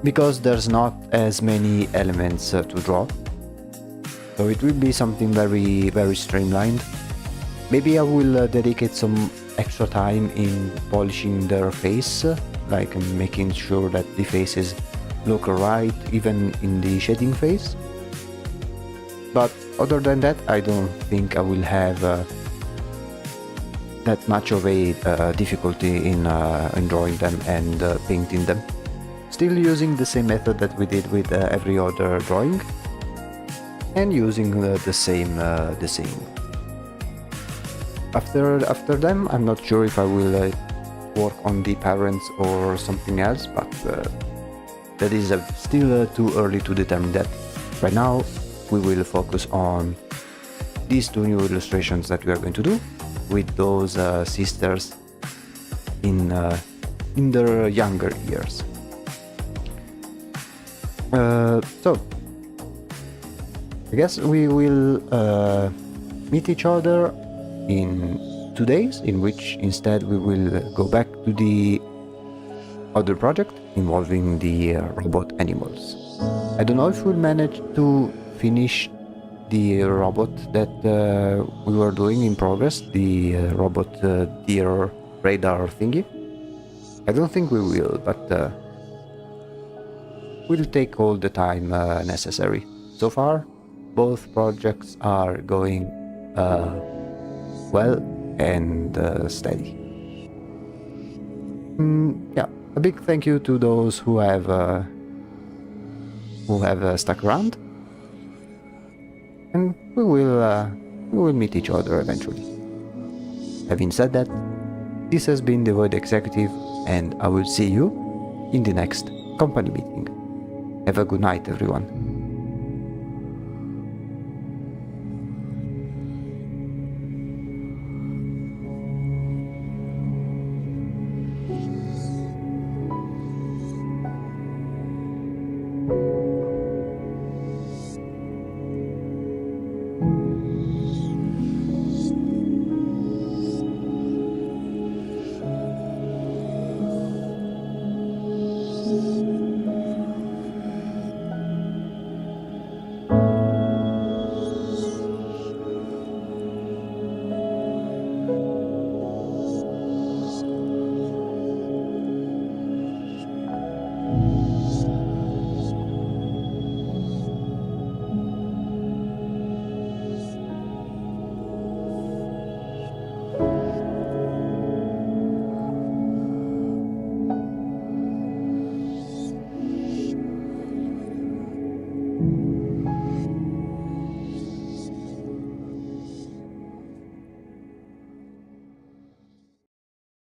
Because there's not as many elements to draw, so it will be something very streamlined. Maybe I will dedicate some extra time in polishing their face, like making sure that the faces look right even in the shading phase. But other than that, I don't think I will have that much of a difficulty in drawing them and painting them. Still using the same method that we did with every other drawing, and using the same. After them, I'm not sure if I will work on the parents or something else, but that is still too early to determine that. Right now, we will focus on these two new illustrations that we are going to do with those sisters in their younger years. So, I guess we will meet each other in 2 days, in which instead we will go back to the other project involving the robot animals. I don't know if we'll manage to finish the robot that we were doing in progress, the robot deer radar thingy. I don't think we will, but we'll take all the time necessary. So far, both projects are going well and steady. Yeah, a big thank you to those who have stuck around, and we will meet each other eventually. Having said that, this has been the Void Executive, and I will see you in the next company meeting. Have a good night, everyone.